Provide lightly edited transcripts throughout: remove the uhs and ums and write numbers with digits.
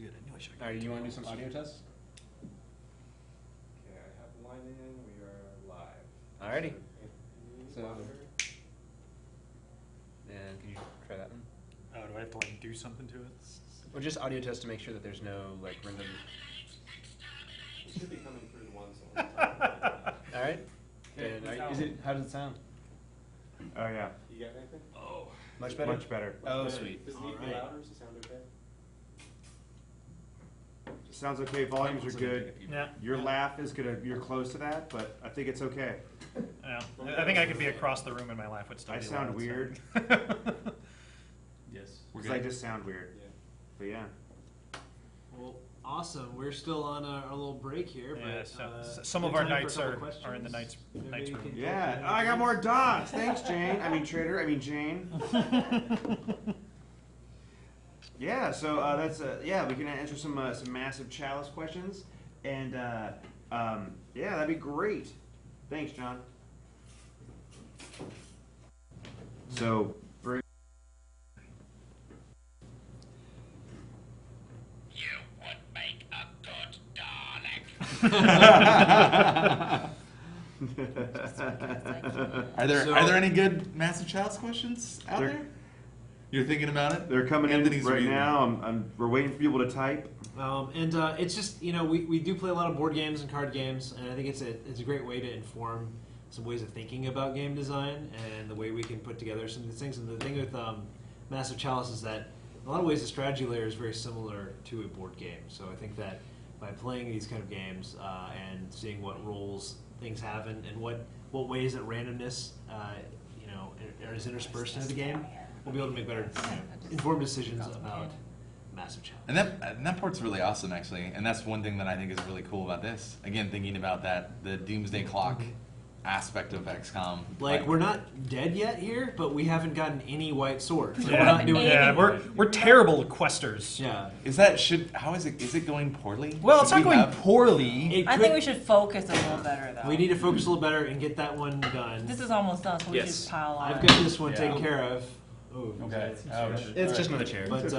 good. I knew I should have. All right, you want to do some audio tests? Okay, I have the line in. We are live. Alrighty. So, And can you try that one? Oh, do I have to like do something to it? Well, just audio test to make sure that there's no like random. it should be coming through the one someone. All right. And is it? How does it sound? Oh yeah, You got anything? Oh. Much better. much better. Oh, sweet. Does it need to be Alright. louder? Does it sound okay? Sounds okay. Volumes are good. Yeah. Your laugh is gonna. You're close to that, but I think it's okay. Yeah. I think I could be across the room and my laugh would still I be sound loud, weird. So. Yes. Because I just sound weird. Yeah. But yeah. Well, awesome. We're still on our little break here. Yeah, but, so uh, some of good our time for a knights couple are in the questions. knights Maybe we room. can Yeah. take Oh, I got them. more dots. Thanks, Jane. I mean Traitor. I mean Jane. Yeah. So that's yeah. We can answer some massive chalice questions, and yeah, that'd be great. Thanks, John. So. You would make a good Dalek. Are there any good Massive Chalice questions out There- there? You're thinking about it? They're coming Anthony's in right reading. now. We're waiting for people to type. And it's just, you know, we do play a lot of board games and card games, and I think it's a great way to inform some ways of thinking about game design and the way we can put together some of these things. And the thing with Massive Chalice is that in a lot of ways the strategy layer is very similar to a board game. So I think that by playing these kind of games and seeing what roles things have and what ways that randomness you know is interspersed into the game, we'll be able to make better informed decisions about Massive Chalice. And that part's really awesome, actually. And that's one thing that I think is really cool about this. Again, thinking about the Doomsday Clock aspect of XCOM. Like, we're not dead yet here, but we haven't gotten any white swords. Like, Yeah, we're not doing yeah, anything. we're terrible questers. Yeah. How is it going poorly? Well, it's Should not we going have- poorly. It I could- think we should focus a little better, though. We need to focus a little better and get that one done. This is almost done, so we Yes. should pile on. I've got this one Yeah. taken care of. Oh, Okay. It's just another chair. But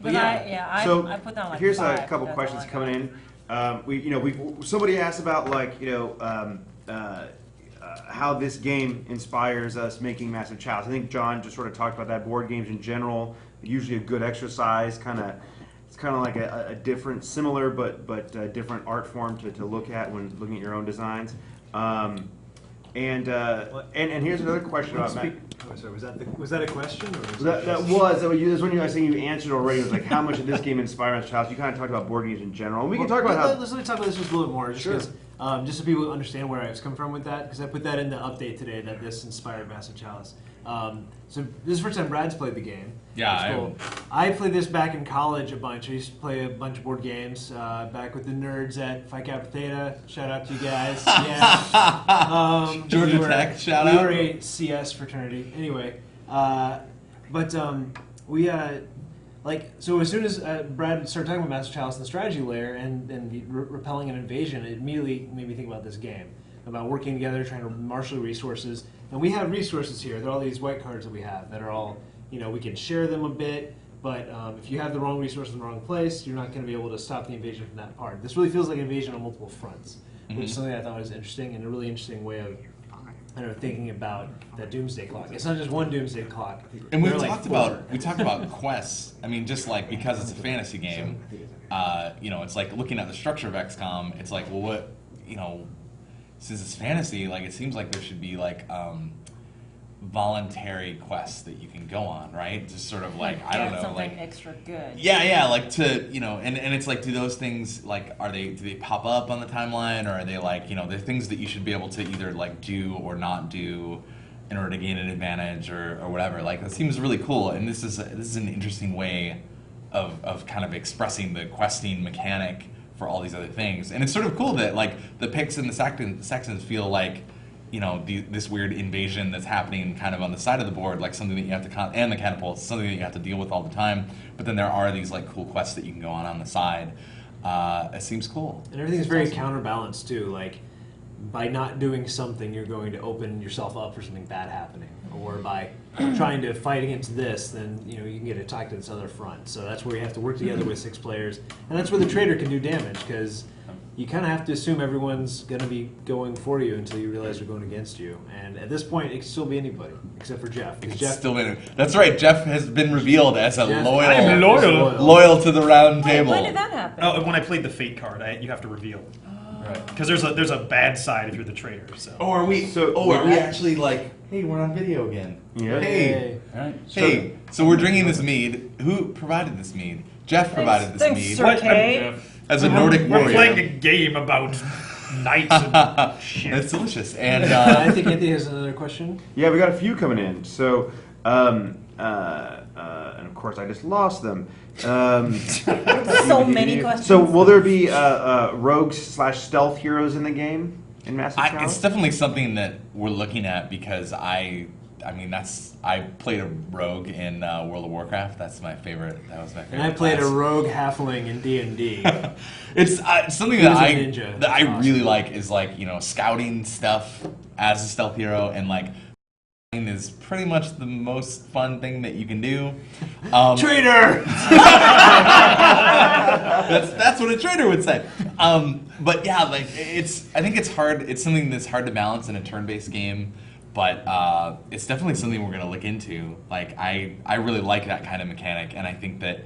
But yeah. So I put down like here's 5. a couple that's questions all I coming got. in. Somebody asked about how this game inspires us making Massive Chalice. I think John just sort of talked about that. Board games in general, usually a good exercise. It's kind of like a different, similar but different art form to look at when looking at your own designs. And here's another question about. Oh, sorry, was that a question? Or was That's when I think you answered already. It was like how much did this game inspire Massive Chalice? You kind of talked about board games in general. And we can talk about how. Let me talk about this just a little more, just Sure. because, just so people understand where I was coming from with that, because I put that in the update today that this inspired Massive Chalice. So this is the first time Brad's played the game. Yeah, It's cool. I played this back in college a bunch. I used to play a bunch of board games back with the nerds at Phi Kappa Theta. Shout out to you guys. Yeah. Georgia we were- Tech, shout we out. were a CS fraternity. Anyway, so as soon as Brad started talking about Massive Chalice and the strategy layer and repelling an invasion, it immediately made me think about this game, about working together, trying to marshal resources. And we have resources here. There are all these white cards that we have that are all, we can share them a bit, but if you have the wrong resource in the wrong place, you're not going to be able to stop the invasion from that part. This really feels like an invasion on multiple fronts, which is something I thought was interesting and a really interesting way of thinking about that Doomsday Clock. It's not just one Doomsday Clock. And There we've are like talked about quests. I mean, just like because it's a fantasy game, it's like looking at the structure of XCOM. It's like, well, what, since it's fantasy, like it seems like there should be like voluntary quests that you can go on, right? Just sort of like I don't know, something like extra good. yeah, like to and it's like, do those things like do they pop up on the timeline, or are they like they're things that you should be able to either like do or not do in order to gain an advantage or whatever. Like that seems really cool, and this is an interesting way of kind of expressing the questing mechanic for all these other things. And it's sort of cool that like the Picts and the Saxons feel like this weird invasion that's happening kind of on the side of the board, like something that you have to and the Catapult, something that you have to deal with all the time. But then there are these like cool quests that you can go on the side. It seems cool. And everything's very counterbalanced too. Like by not doing something, you're going to open yourself up for something bad happening. Or by trying to fight against this, then you can get attacked to this other front. So that's where you have to work together with 6 players, and that's where the traitor can do damage because you kind of have to assume everyone's going to be going for you until you realize they're going against you. And at this point, it can still be anybody except for Jeff. 'Cause Jeff Still been, that's right. Jeff has been revealed as a Jeff- loyal, I'm loyal. loyal to the round Wait, table. when did that happen? Oh, when I played the fate card, you have to reveal. Right. Because there's a bad side if you're the traitor. So. Oh, are we? Are we actually like? Hey, we're on video again. Yeah. Hey. Hey. All right. Hey. So we're drinking this mead. Who provided this mead? Jeff provided this Thanks, mead. Sir What? Kay. As a Nordic We're warrior. playing a game about knights and shit. That's delicious. And I think Anthony has another question. Yeah, we got a few coming in. So, and of course, I just lost them. So many questions. So, will there be rogues/stealth heroes in the game in Massive Chalice? it's definitely something that we're looking at because I played a rogue in World of Warcraft. That's my favorite. That was my favorite. And I played a class. rogue halfling in D&D. It's something He that was a I ninja. that I Awesome. really like is like scouting stuff as a stealth hero and like is pretty much the most fun thing that you can do. Traitor! That's what a traitor would say. But yeah, like I think it's hard. It's something that's hard to balance in a turn-based game. But it's definitely something we're gonna look into. Like I really like that kind of mechanic, and I think that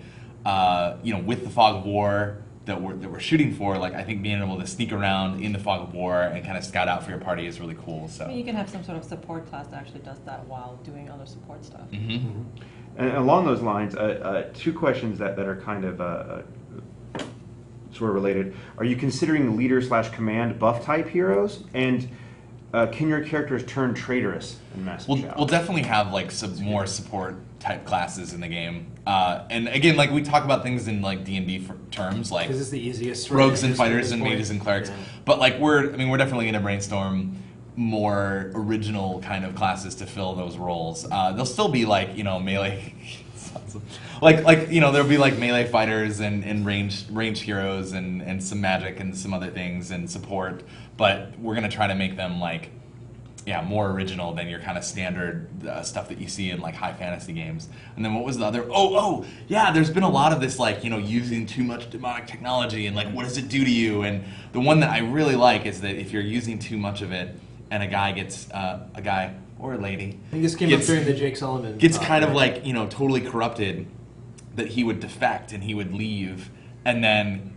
with the fog of war that we're shooting for, like I think being able to sneak around in the fog of war and kind of scout out for your party is really cool. So You can have some sort of support class that actually does that while doing other support stuff. Mm-hmm. And along those lines, 2 questions that are kind of sort of related. Are you considering leader/command buff type heroes? And can your characters turn traitorous in Massive Chalice? We'll definitely have like some more support type classes in the game. And again, like we talk about things in like D&D terms, like Because it's the easiest. rogues and strategy at fighters this and point. mages and clerics. Yeah. But like we're definitely going to brainstorm more original kind of classes to fill those roles. There'll still be like melee. like there'll be like melee fighters and ranged heroes and some magic and some other things and support. But we're going to try to make them like more original than your kind of standard stuff that you see in like high fantasy games. And then what was the other? There's been a lot of this like using too much demonic technology and like what does it do to you? And the one that I really like is that if you're using too much of it and a guy or a lady I think this came up during the Jake Sullivan. gets talk, kind of right? like totally corrupted, that he would defect and he would leave, and then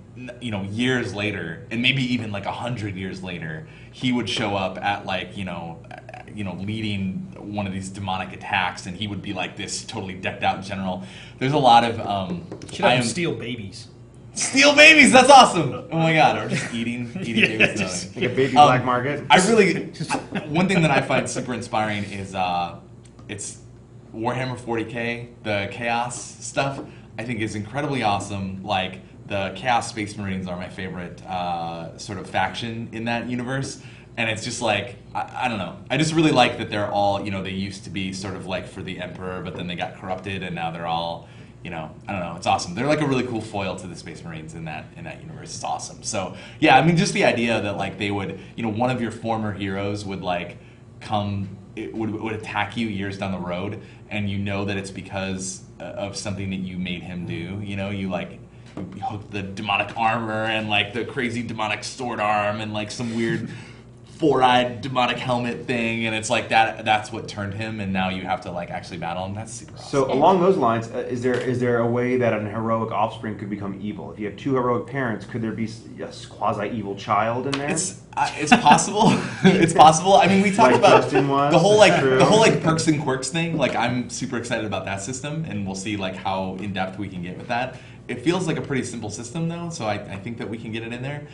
years later, and maybe even like 100 years later, he would show up at like leading one of these demonic attacks, and he would be like this totally decked out general. There's a lot of Should have steal babies. steal babies. That's awesome. Oh my god, or just eating Yeah, babies. just- Like a baby black market? I really one thing that I find super inspiring is it's Warhammer 40K, the Chaos stuff. I think is incredibly awesome. Like the Chaos Space Marines are my favorite sort of faction in that universe, and it's just like I don't know. I just really like that they're all they used to be sort of like for the Emperor, but then they got corrupted, and now they're all I don't know. It's awesome. They're like a really cool foil to the Space Marines in that universe. It's awesome. So yeah, I mean, just the idea that like they would one of your former heroes would like would attack you years down the road, and that it's because of something that you made him do. You like you hook the demonic armor and like the crazy demonic sword arm and like some weird 4-eyed demonic helmet thing, and it's like that's what turned him, and now you have to like actually battle him. That's super awesome. So along those lines, is there a way that an heroic offspring could become evil? If you have 2 heroic parents, could there be a quasi-evil child in there? It's possible. It's possible. I mean, we talk Like about Justin was, the whole that's true. perks and quirks thing. Like, I'm super excited about that system, and we'll see like how in depth we can get with that. It feels like a pretty simple system though, so I think that we can get it in there.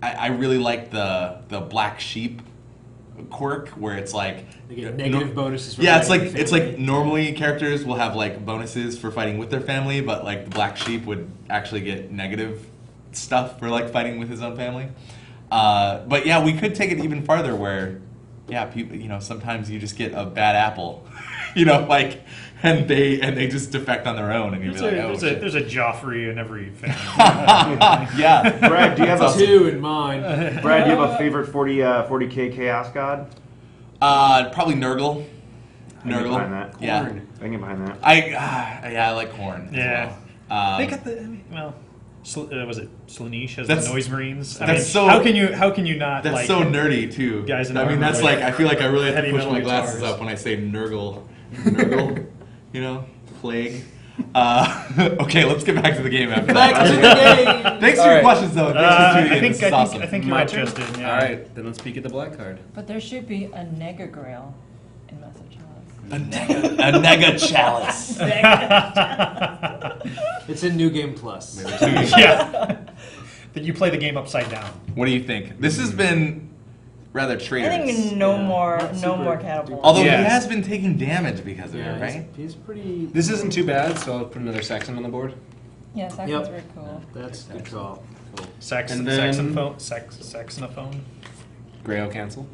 I really like the black sheep quirk where it's like They get negative bonuses. For yeah, it's fighting like family. normally characters will have like bonuses for fighting with their family, but like the black sheep would actually get negative stuff for like fighting with his own family. But yeah, we could take it even farther where people sometimes you just get a bad apple you know, like, and they just defect on their own, and you'll be like, oh, shit. there's a Joffrey in every family. Yeah. Brad, do you have a 2 in mine. Brad, do you have a favorite 40K Chaos God? Probably Nurgle. I can get behind that. Yeah. I can get behind that. I like Horn. Yeah. As well. They got was it Slaanesh has That's- the Noise Marines? I that's mean, so- how can you not That's like so nerdy too. guys in I mean, armor, that's like, like I feel like I really have to heavy push my metal glasses guitars. up when I say Nurgle. Nurgle, you know, plague. Okay, let's get back to the game after Back that. to the game. Thanks for your questions, though. Thanks for tuning in. This is I awesome. think you're My turn? interested. Yeah. All right, then let's peek at the black card. But there should be a Nega Grail in Massive Chalice. A nega chalice. It's in New Game Plus. Yeah. That you play the game upside down. What do you think? This has been rather I traitorous. think no Yeah. more Super catapult. Although Yeah. he has been taking damage because of it, right? He's pretty. This isn't too bad, so I'll put another Saxon on the board. Yeah, Saxon's Yep. very cool. That's a good call. And then- Saxophone. Grail cancel.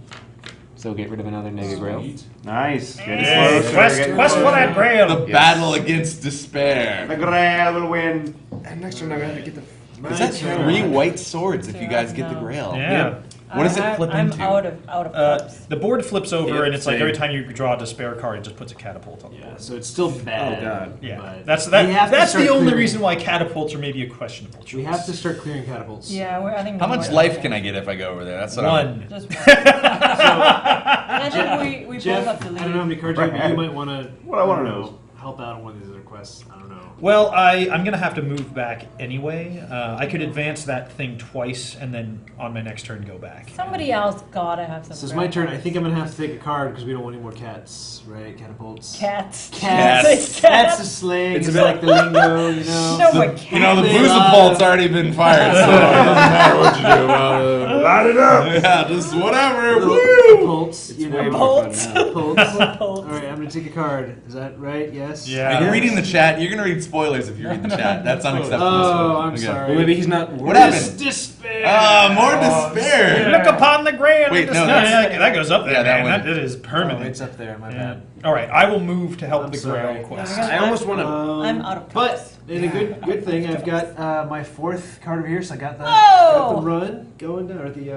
So get rid of another Nega Grail. Nice. Getting Yay. closer, Quest for that Grail. The battle against despair. The Grail will win. And next turn I gotta get the. Is that 3 white swords if you guys get the No. Grail? Yeah. What does it flip I'm into? out of cups. The board flips over, Yep, and it's like same. every time you draw a despair card, it just puts a catapult on the Yeah, board. so it's still bad. Oh, God. Yeah, but that's we have to That's the start only clearing- reason why catapults are maybe a questionable choice. We have to start clearing catapults. Yeah, I think. How no much more life than can I that. get if I go over there? That's what One. Just one. And I think we Jeff, both have to I leave. don't know how many cards you have, but you might want to. What I wanna know is- help out on one of these other quests. I don't know. Well, I'm going to have to move back anyway. I could advance that thing twice and then on my next turn go back. Somebody else gotta have some. So it's my turn. I think I'm gonna have to take a card because we don't want any more cats, right? Catapults. Cats. Cats. Cats is slang. It's like the lingo, you know. No, but You know, the They booze love- bolt's already been fired, so it doesn't matter what you do about it. Light it up. Yeah, just whatever. Little Woo! Pults, you know. way more Bolts. fun now. Pults. Bolts. All right, I'm gonna take a card. Is that right? Yes. Yeah. Are you reading the chat? You're gonna read spoilers if you read the chat. That's unacceptable. Oh, I'm Okay. sorry. Well, maybe he's not. What happened? Despair. More despair. Look upon the Grail. Wait, and no, despair. that's- that goes up there, yeah, that man. one. That is Oh, permanent. it's up there. My Yeah. bad. All right, I will move to help I'm the sorry. Grail Yeah, quest. we got- I almost want to. I'm out of But cups. in a good thing, I've got my 4th card over here, so I got the Oh! run going down, or the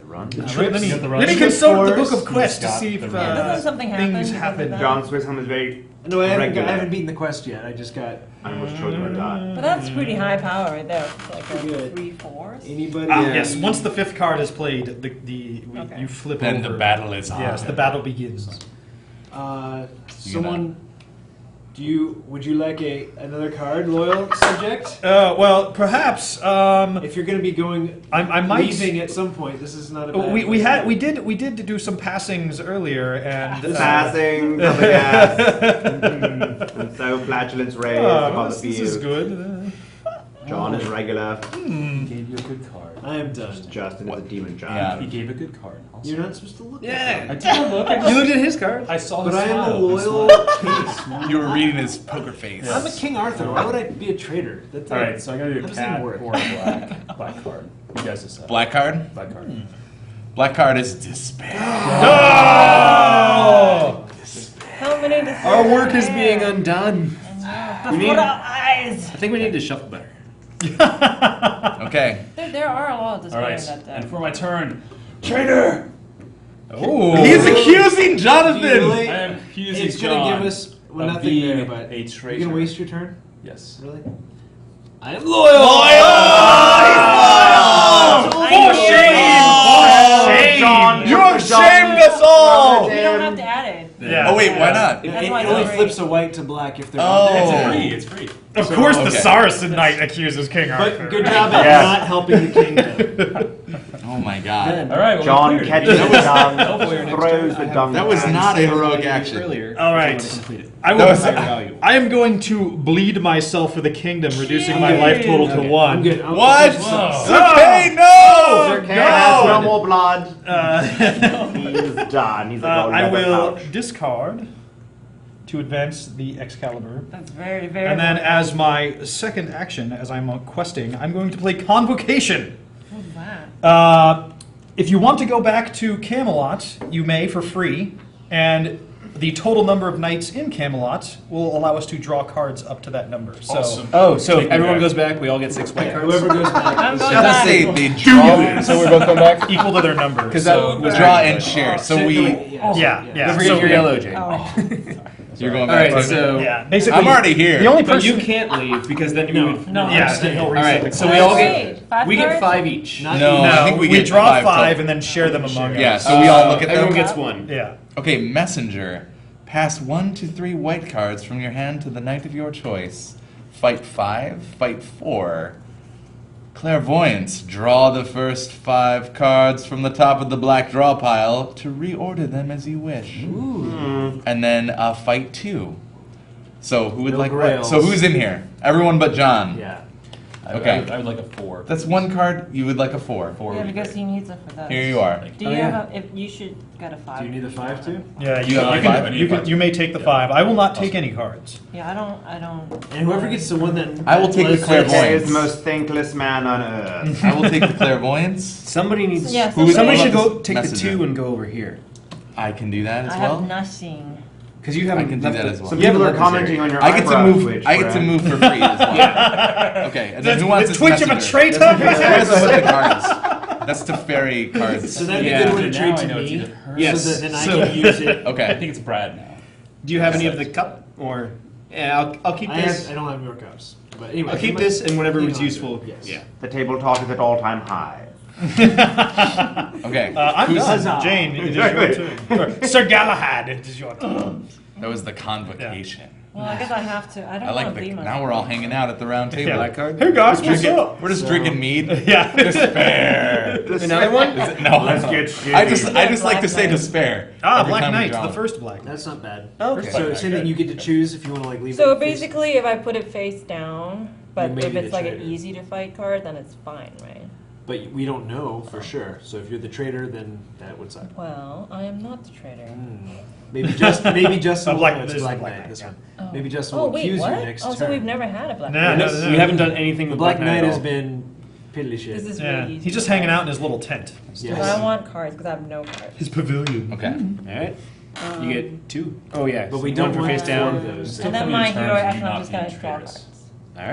Run. Let me, You got the let me rush. consult the Course. book of quests to He's got see if the Yeah, doesn't something happen things because of happen. that? John Swisshelm is very. No, I Regular. haven't beaten the quest yet. I just got I almost chose my dot. But that's pretty high power right there. It's like a Good. 3/4. anybody. Yes, once the 5th card is played, Okay. you flip Then over. the battle is on. Yes, the battle begins. Someone, would you like another card, loyal subject? Well, perhaps If you're going to be going, I might. leaving at some point, this is not a bad. We did do some passings earlier and Passing from the gas. And so flatulence raised above the this is field. good. John is regular. He gave you a good card. I am done. Justin is a demon Yeah. giant. He gave a good card. Also. You're not supposed to look I at it. took a look. You looked at his card. I saw But his I am a smile. loyal case. You were reading his poker face. I'm a King Arthur. Why would I be a traitor? That's All right, so I gotta do How a does that cat work? or a black card. You guys decide. Black card? Black card. Black card is despair. Oh! How many does Our work is being undone. Before need- our eyes. I think we need to shuffle better. Okay. There are a lot of All despair right, in that deck. and for my turn, traitor. Oh! He's accusing Jonathan! Really? I am accusing It's going to John give us of nothing being there, but a you're traitor. going to waste your turn? Yes. Really? I am loyal! For shame! For shame! John, You have shamed us all! You don't have to add it. Yeah. Oh, wait, why not? It, That's it why it's only free. flips a white to black if they're Oh. on there. It's free. Of course, the Okay. Saracen Knight accuses King Arthur. But good job at Yes. not helping the kingdom. Oh my god. All right. Well, John we cleared it. catches the dung, Hopefully our next throws turn, the I dung. That was back. not a heroic like action. Earlier, All if right. you want to complete it. I will. That was- Higher value. I am going to bleed myself for the kingdom, reducing my Okay. life total to Okay. 1. I'm good. What? Whoa. Okay, no! Sir Kay has no more blood. Uh, He's done. He's a golden I will pouch. discard to advance the Excalibur. That's very, very. And then, loyal. as my second action, as I'm questing, I'm going to play Convocation. What's that? If you want to go back to Camelot, you may for free. And the total number of knights in Camelot will allow us to draw cards up to that number. So Awesome. Oh, so if Take me everyone back. goes back, we all get 6 white cards? Whoever goes back. I'm It going does back. say they draw, So we're both going back? equal to their numbers. Because So, that was draw very and good. share. So No, we, yeah. Don't forget So- your yellow, Jane. Oh. you're going All back. right, to- so yeah, basically, I'm already here. The only but person you can't leave because then No. you would. No, yeah, I'm then he'll All reset right, the so card. we all get Wait, 5 we get cards? 5 each. Not No, you. I think we get draw 5 5 total. and then share them among Yeah, us. so we all look at Everyone them. gets 1. Yeah. Okay, messenger. Pass 1 to 3 white cards from your hand to the knight of your choice. Fight 5, fight 4. Clairvoyance. Draw the first 5 cards from the top of the black draw pile to reorder them as you wish. And then fight 2. So who would No like grails. what? So who's in here? Everyone but John. Yeah. Okay. I would like a 4. That's 1 card. You would like a 4. 4 Yeah, would be because great. he needs it for that. Here you are. Do Oh, you yeah. have a, if you should get a 5. Do you need a 5 too? Yeah, You you, have you, 5? can, you, can, you may take the 5. I will not take any cards. Yeah, I don't. And whoever gets the one that I will take the let's- clairvoyance. He is the most thankless man on earth. I will take the clairvoyance. Somebody needs. Yeah, Who would Somebody like should go this take the messenger? 2 and go over here. I can do that as I well. have nothing. Because you haven't I can do left that the- as well. Some you haven't people are left this commenting area. on your I get to eyebrow move. twitch, I get to Brad. move for free as well. Okay, and then who wants the this twitch of a messenger? traitor? Where does it put the cards? That's to fairy cards. So that'd be Yeah. a good one to Now trade I to know it's me. either her- Yes. So that then I So- can use it. I Okay. think it's Brad now. Do you have any of the cup or? Yeah, I'll keep this. I don't have more cups. But anyway, I'll keep you this might- and whatever you was know, useful. Yes. Yeah. The table talk is at all-time high. Okay. I'm Who's- done. Jane, it is your turn. Or, Sir Galahad, it is your turn. That was the convocation. Well, I guess I have to. I don't I like want to the. be my. Now we're all hanging out at the round table. Yeah. Black card. Hey guys, what's Drinking- up? We're just drinking mead. Yeah. Despair. Another one? Is it? No. Let's get shitty. I just like to Black say Knight. despair. Ah, every Black time we Knight, draw. the first Black Knight. That's not bad. Okay. So same thing. You get to choose if you want to like leave. So it face- basically, if I put it face down, but You may if be it's the like an traitor. easy to fight card, then it's fine, right? But we don't know for sure. So if you're the traitor, then that would suck. Well, I am not the traitor. Maybe Justin. Oh, Black- no, it's this is Black Black Knight. Knight, This yeah. one. Oh. Maybe Justin Oh will wait, accuse what? you next Oh, turn. so we've never had a black. No, Knight. no, Yes, no. you haven't done anything The with Black Knight at has all. been piddly shit. This is Yeah. really easy. He's just hanging out in his little tent. Yes. But I want cards because I have no cards. His pavilion. Okay. All right. You get 2. Oh yeah. But we one don't for want face four down. of those. And then Still my in hero terms of action, you I'm not just gonna being draw traitors. cards.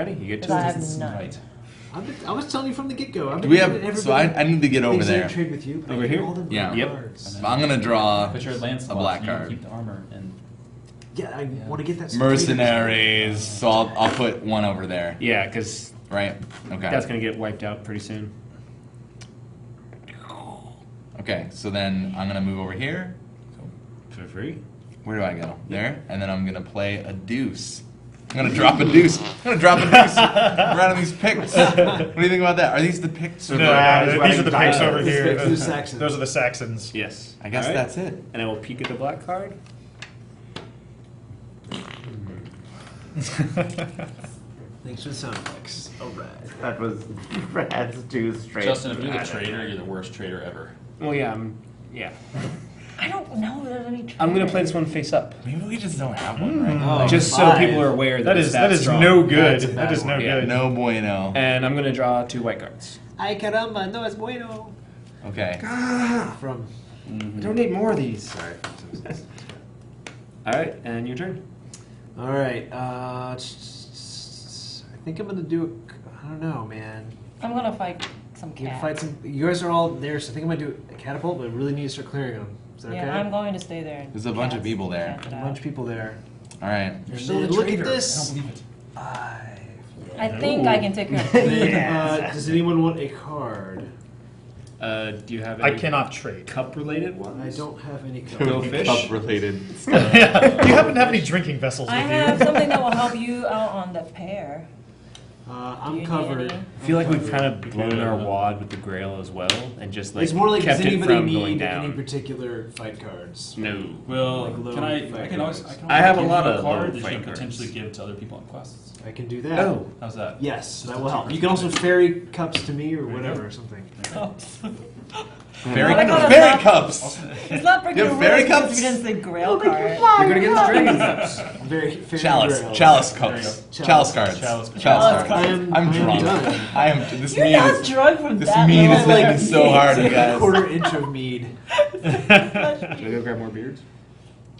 Alrighty, you get 2. Because I have This is none. right. I was telling you from the get-go. Do we have? So I need to get over Things I there. trade with you. but I Over get here? all the Yeah. Yep. cards. I'm gonna draw But you're Lancelot, a black so you can card. keep the armor and Yeah, I want to get that. Mercenaries. So I'll put 1 over there. Yeah, because Right. Okay. that's gonna get wiped out pretty soon. Okay. So then I'm gonna move over here. For free. Where do I go? There. And then I'm gonna play a deuce. I'm gonna drop a deuce. I'm gonna drop a deuce around these picks. What do you think about that? Are these the picks? No, Brad is these wedding are the picks dinosaurs. over These here. picks are the Saxons. Those are the Saxons. Yes. I guess All right. that's it. And I will peek at the black card. Thanks for the sound effects. All right. That was Brad's 2 straight. Justin, if you're the traitor, you're the worst traitor ever. Well, yeah. Yeah. I don't know if there's any. I'm gonna play this one face up, Maybe we just don't have one right Oh, just so five. people are aware that That it's is that is strong. no good. That's a bad That is no one. Yeah. good. No bueno. And I'm gonna draw 2 white cards. Ay caramba, no es bueno. Okay. From. I don't need more of these. Sorry. All right, and your turn. All right. I think I'm gonna do. I don't know, man. I'm gonna fight some You cat. fight some. You guys are all there, so I think I'm gonna do a catapult, but I really need to start clearing them. Is that Yeah, okay? I'm going to stay there. There's a bunch of people there. Cast it A out. bunch of people there. All right. You're still look at this. I don't believe it. I think I can take care of And it. then, does anyone want a card? Do you have I any cannot trade. cup related ones? I don't have any cards. Go fish. Cup related. Do you happen to have any drinking vessels I with have you? something that will help you out on the pair. Do you I'm need covered. any? I feel like we've kind of blown our wad with the Grail as well, and just like It's more like, kept does it anybody from going need down. any particular fight cards? No. Well, Like low can I fight can always, cards. I can I have always a lot give you of card low that you fight can cards. potentially give to other people on quests. I can do that. Oh. How's that? Yes, that will help. You can also fairy cups to me or whatever or something. Fairy, I got a fairy map. cups. It's not breaking You the have fairy rules because cups? we didn't say Grail card. You're gonna get the dragon cups. Very fairy Chalice. grail. Chalice cups. Chalice cards. Chalice Chalice cards. cards. I'm I'm drunk. done. I am. This You're mead not is. drunk from This that mead is little. making so hard, you A guys. quarter inch of mead. Should I go grab more beards?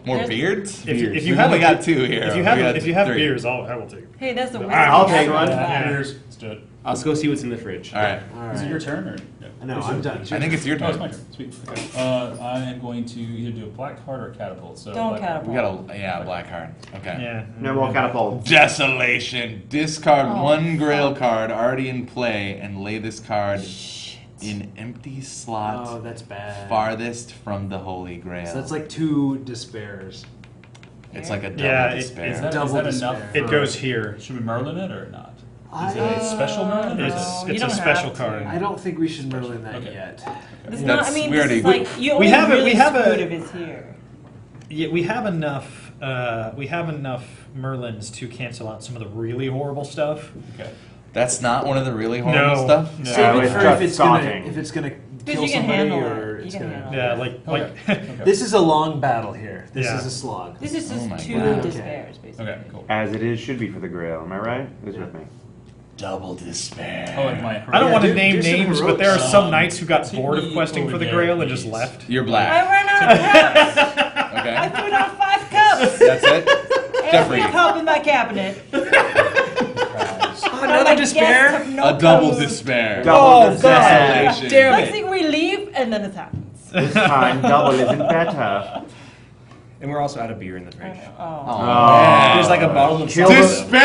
More There's- beards? If you We've have only a- got 2 here. If you We have got if you have 3. beers, I will take it. Hey, that's the All whiskey. right, I'll take one. Let's do it. Let's go see what's in the fridge. All right. All Is it right. your turn or? Yeah. No, I'm done. I think it's your Oh, it's my turn. turn. Sweet. Okay. I am going to either do a black card or a catapult. So Don't black card. We got a black card. Okay. Yeah. No more catapult. Desolation. Discard Oh, 1 Grail card already in play and lay this card in empty slot Oh, that's bad. farthest from the Holy Grail. So that's like 2 despairs. It's like a double Yeah, despair. Is that Double enough? despair. It for- goes here. Should we Merlin it or not? Is it I- a special Merlin? Or is It's it- you it's a don't special have to. card. I don't think we should Merlin that Okay. yet. It's not, I That's- mean, we this already- is like, you only have a- really we have a- screwed if it's here. Yeah, we have enough. We have enough Merlins to cancel out some of the really horrible stuff. Okay. That's not one of the really horrible No. stuff? No. Save it it's for just if it's gonna daunting. kill you can somebody handle or it. You it's can gonna. handle Yeah, like Okay. Okay. This is a long battle here. This Yeah. is a slog. This is just Oh my 2 God. despairs, basically. Okay. Cool. As it is should be for the Grail. Am I right? Who's with me? Double despair. Oh, and my. I don't want to do- name do some names, but there are heroics. some knights who got Take bored of me questing over for the there, Grail and just please. left. You're I black. ran out of cups! I Okay. threw down 5 cups! That's it? Every Jeffrey. cup in my cabinet. Another despair? A double despair. Double God. Desolation. Damn Next it. thing we leave, and then it happens. This time, double isn't better. And we're also out of beer in the fridge. Oh. Oh. There's like a bottle of Kill the- Despair!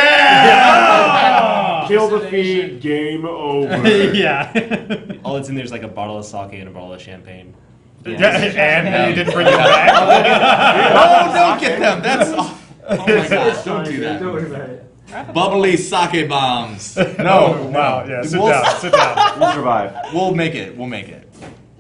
Kill the feed. Game over. Yeah. All that's in there is like a bottle of sake and a bottle of champagne. Yeah, and you didn't bring it back. Oh, don't get them. That's. Oh my gosh, don't do that. Don't worry about it. Bubbly sake bombs. Oh, No. wow. Yeah. Sit We'll- down. Sit down. We'll survive. We'll make it. We'll make it.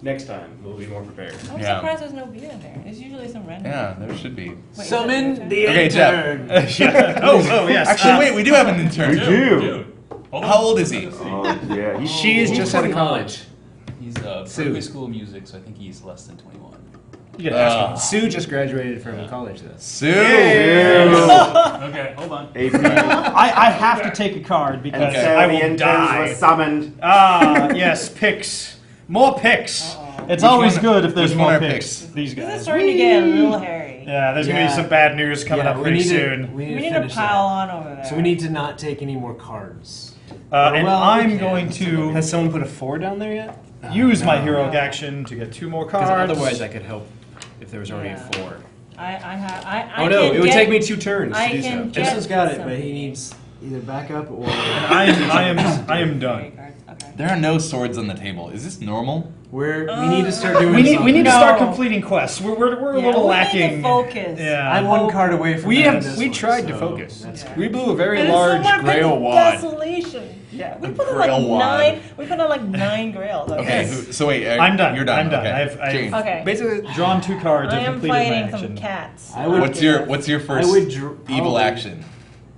Next time, we'll be more prepared. I'm Yeah. surprised there's no beer in there. There's usually some random. Yeah, there should be. Wait, is that Summon your the turn? Okay, intern. Yeah. Oh, yes. Actually, wait, we do have an intern. We do. Dude. Hold on. How old is he? Oh, yeah. She is just out of college. He's Sue. Berkeley School of Music, so I think he's less than 21. You can ask him. Sue just graduated from college, though. Sue. Okay, hold on. AP. I have to take a card And because so I the will interns die. were summoned. Ah, yes, picks. More picks. It's Which always one- good if there's which one more are picks. picks? These This is guys. starting to get a little hairy. Yeah, there's gonna be Yeah. some bad news coming Yeah, up we pretty need to- soon. We We need need to to finish pile that. on over there. So we need to not take any more cards. And Well, I'm we going can. to Has someone put a 4 down there yet? use my No. heroic action to get 2 more Because cards. otherwise I could help if there was already Yeah. a 4. I Oh no, can it would get- take me 2 turns I to do can so. get Justin's got it, some- but he needs either backup or. I am done. Okay. There are no swords on the table. Is this normal? We need to start doing We need something. to start No. completing quests. We're a Yeah, little we need to lacking. focus. Yeah. I'm one card away from We that have this we one, tried to so focus. that's good. We blew a very And large someone picked grail wad. Desolation. Yeah, we A put on grail like wad. 9. We put on like 9 grails. Okay, so wait. I'm done. You're done. I'm done. Okay. I've Jane, Okay. basically drawn 2 cards I and am completed my fighting some action. cats. I would- What's your first would evil probably- action?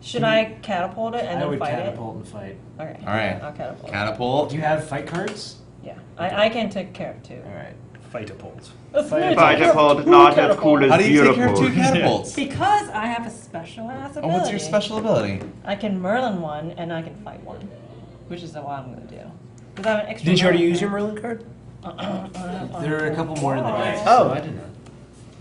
Should I catapult it and I then would fight catapult and fight. it? Okay. All right. I'll catapult. Catapult. Do you have fight cards? Yeah, I can take care of 2. All right. Fight-a-pult. Let's Fight- take care of Catapult, 2 not as catapults. cool as How do you take care of 2 beautiful. catapults? Because I have a special ass ability. Oh, what's your special ability? I can Merlin 1 and I can fight 1, which is what I'm going to do. Because I have an extra. Didn't you already Merlin use your there. Merlin card? There are a couple more in the deck. Oh, I didn't know.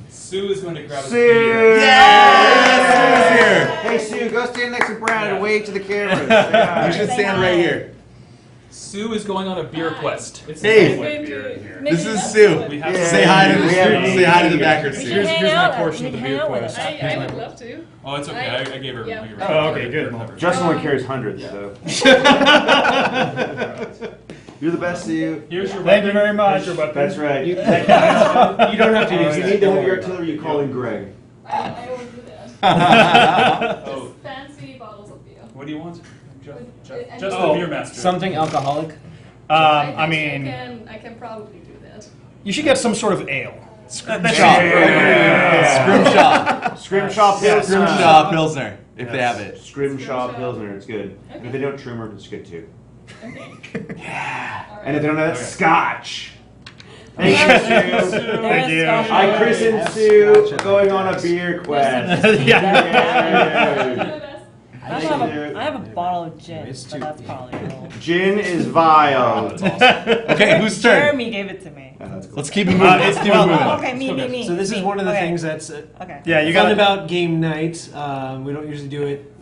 Sue is going to grab Sue! Yes! Hey Sue, go stand next to Brad and wave to the cameras. You should stand right here. Sue is going on a beer quest. Hey. This is Sue. We have Yeah. Say hi to the We have say hi to the me. backers, We Sue. can hang here's my out, portion we of the can beer hang out with quest. us. I would love to. Oh, it's okay. I gave her. Yeah. I gave her Oh, okay, good. Justin only carries hundreds, so. You're the best, Sue. Here's your Thank you weapon. very much. Here's your weapon. That's right. You don't have to use If you it. need to have your artillery, you call in Greg. I always do that. Oh, Just fancy bottles of beer. what do you want? Just And- the Oh, beer master. Something alcoholic? I mean, I can probably do that. you should get some sort of ale. Scrimshaw. Scrimshaw Pilsner. Scrimshaw Pilsner, if they have it. Scrimshaw Pilsner, it's good. And if they don't trimmer, it's good too. Okay. And if they don't have that, Scotch. Thank you, Sue. Thank you. I christened Sue going on a beer quest. Yeah. I have a bottle of gin, It's but too- that's probably a little. Gin is vile. Okay, whose turn? Jeremy gave it to me. that's cool. Let's keep it moving. Let's keep it moving. Okay, me. So this is me. one of the Okay. things that's Okay. Yeah, you fun got about game night. We don't usually do it,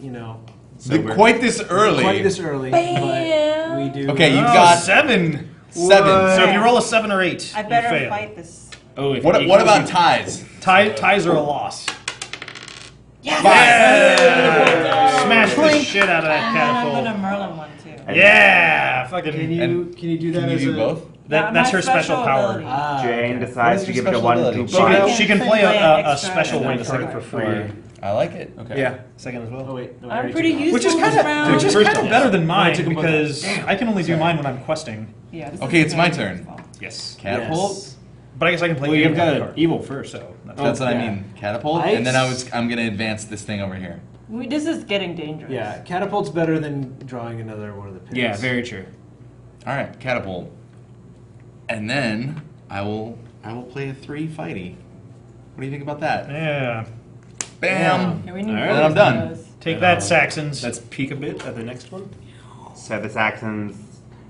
Quite this early. quite this early, Bam. but we do. Okay, you've Oh, got 7. 7. So if you roll a 7 or 8, I you better fail. fight this. Oh, if What it about equals ties? Ties are a loss. Yes! Yeah! Smash the Clink. shit out of that And then I'm catapult. gonna Merlin one too. Yeah! Fucking. Can you do that Can you as do a both? That's My her special power. ability. Jane What decides is to your give it a special 1, ability? 2, She 5. can, she can play Play a extra special and white then card second for for free. free. I like it. Okay. Yeah, second as well. Oh wait, no, I I'm already pretty took it. useful Which is this kind of round. better than mine I took them both because I can only do mine when I'm questing. Yeah, this Okay, is it's my good turn. as well. Yes. Catapult. Yes. But I guess I can play. Well, you've any got white an card. evil first, so That's what I yeah. mean. Catapult. Ice. And then I'm gonna advance this thing over here. This is getting dangerous. Yeah, catapult's better than drawing another one of the pins. Yeah, very true. All right, catapult. And then I will play a 3 fighty. What do you think about that? Yeah. Bam. Here we need All right. both Then I'm of done. those. Take that, Saxons. Let's peek a bit at the next one. So the Saxons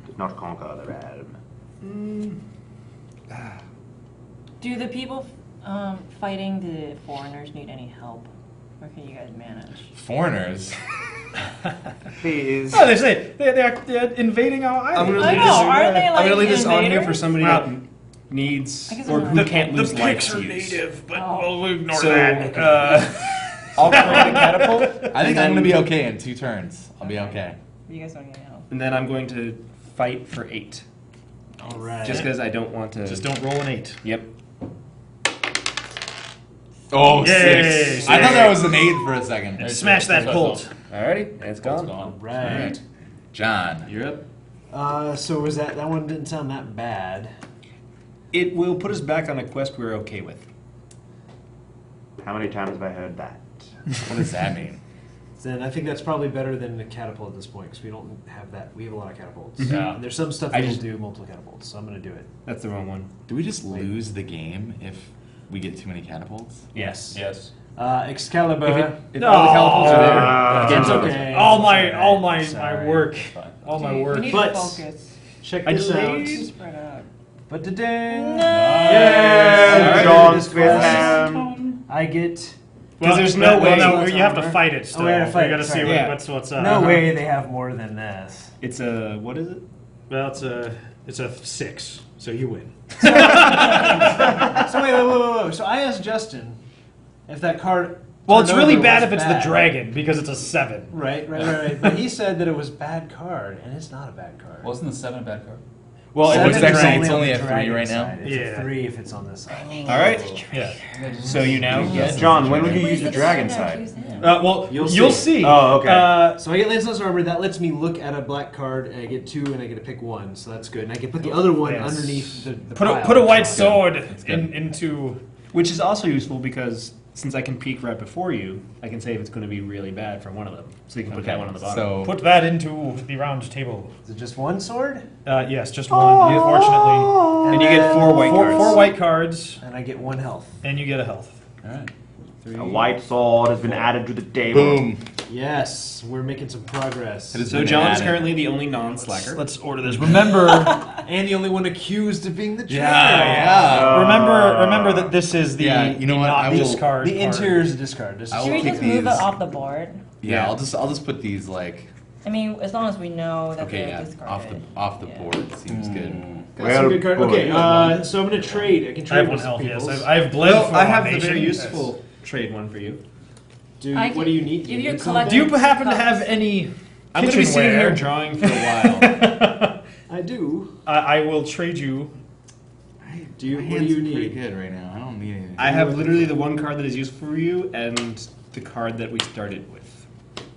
did not conquer the realm. Do the people fighting the foreigners need any help? Or can you guys manage? Foreigners. Please. Oh, they say they're invading our I'm island. gonna I leave know, this. aren't they, I'm gonna like, leave this on here for invaders? somebody Well, that needs I guess or I'm who not- can't lose life to use. native, but Oh. we'll ignore So- that. I'll create a catapult. I think I'm gonna be okay in 2 turns. I'll be okay. You guys don't need any help. And then I'm going to fight for 8. All right. Just because I don't want to. Just don't roll an 8. Yep. Oh, Yay, 6. I thought that was an 8 for a second. Smash that Colt. Alrighty, and it's It's gone. gone. Right. John. You're up. So was that one didn't sound that bad. It will put us back on a quest we're okay with. How many times have I heard that? What does that mean? Then I think that's probably better than the catapult at this point because we don't have that. We have a lot of catapults. Yeah. And there's some stuff I that'll just- do multiple catapults, so I'm gonna do it. That's the wrong one. Do we just lose the game if we get too many catapults? Yes. Yes. Excalibur. If all the catapults are there, Ah. It's again, okay. All It's my alright. Sorry. work, Fine. all my Dude, work. We need But- to focus. Check I this delayed. out. Spread out. But ding. Yeah, Alright, John this quest, Switham. I get. Because there's no way. No, you have to Armor. fight it still. we gotta fight You gotta it, see sorry. Yeah. what's up. No way they have more than this. It's a what is it? Well, it's a 6, so you win. So wait. So I asked Justin if that card. Well, it's turned really over bad was if it's bad. the dragon because it's a 7. Right. But he said that it was bad card, and it's not a bad card. Wasn't the 7 a bad card? Well, Seven it's is actually- only it's on only the a 3 dragon right now? side. It's Yeah. a 3 if it's on this side. All right. yeah. So you now get. John, when will you Where's use the the dragon dragon? side? Use him. Well, You'll you'll see. see. Oh, okay. So I get Lancelot's armor. That lets me look at a black card, and I get 2, and I get to pick 1. So that's good. And I can put the other one Yes. underneath the Put pile. a white sword good. into. Which is also useful because since I can peek right before you, I can say if it's going to be really bad from one of them. So you can put that one on the bottom. So Put that into the round table. Is it just 1 sword? Yes, just one. Unfortunately, and you get 4 white cards. four white cards, And I get 1 health. and you get a health. all right. A white sword has been added to the table. Boom. Yes, we're making some progress. It is- So John is currently the only non-slacker. Let's order this. Remember, And the only one accused of being the traitor. Yeah. remember that this is the Yeah, you know the what, not I will- discard. The card. interior is a discard. This is I will Should we keep just move it these. off the board? Yeah, I'll just put these like I mean, as long as we know that okay, they're yeah, discarded. off the Yeah. board seems good. Got some good card. Well, Okay, good. so I'm gonna trade. I can I trade have one with health. Yes, peoples. I have bled Well, for I have the nation. very useful trade one for you. What do you need? Give You your need collector- Do you happen to have any? I'm going to be sitting kitchenware? here drawing for a while. something? I do. I will trade you. Do you? My What do hand's you pretty need? good right now. I don't need anything. I have literally the one card that is useful for you and the card that we started with.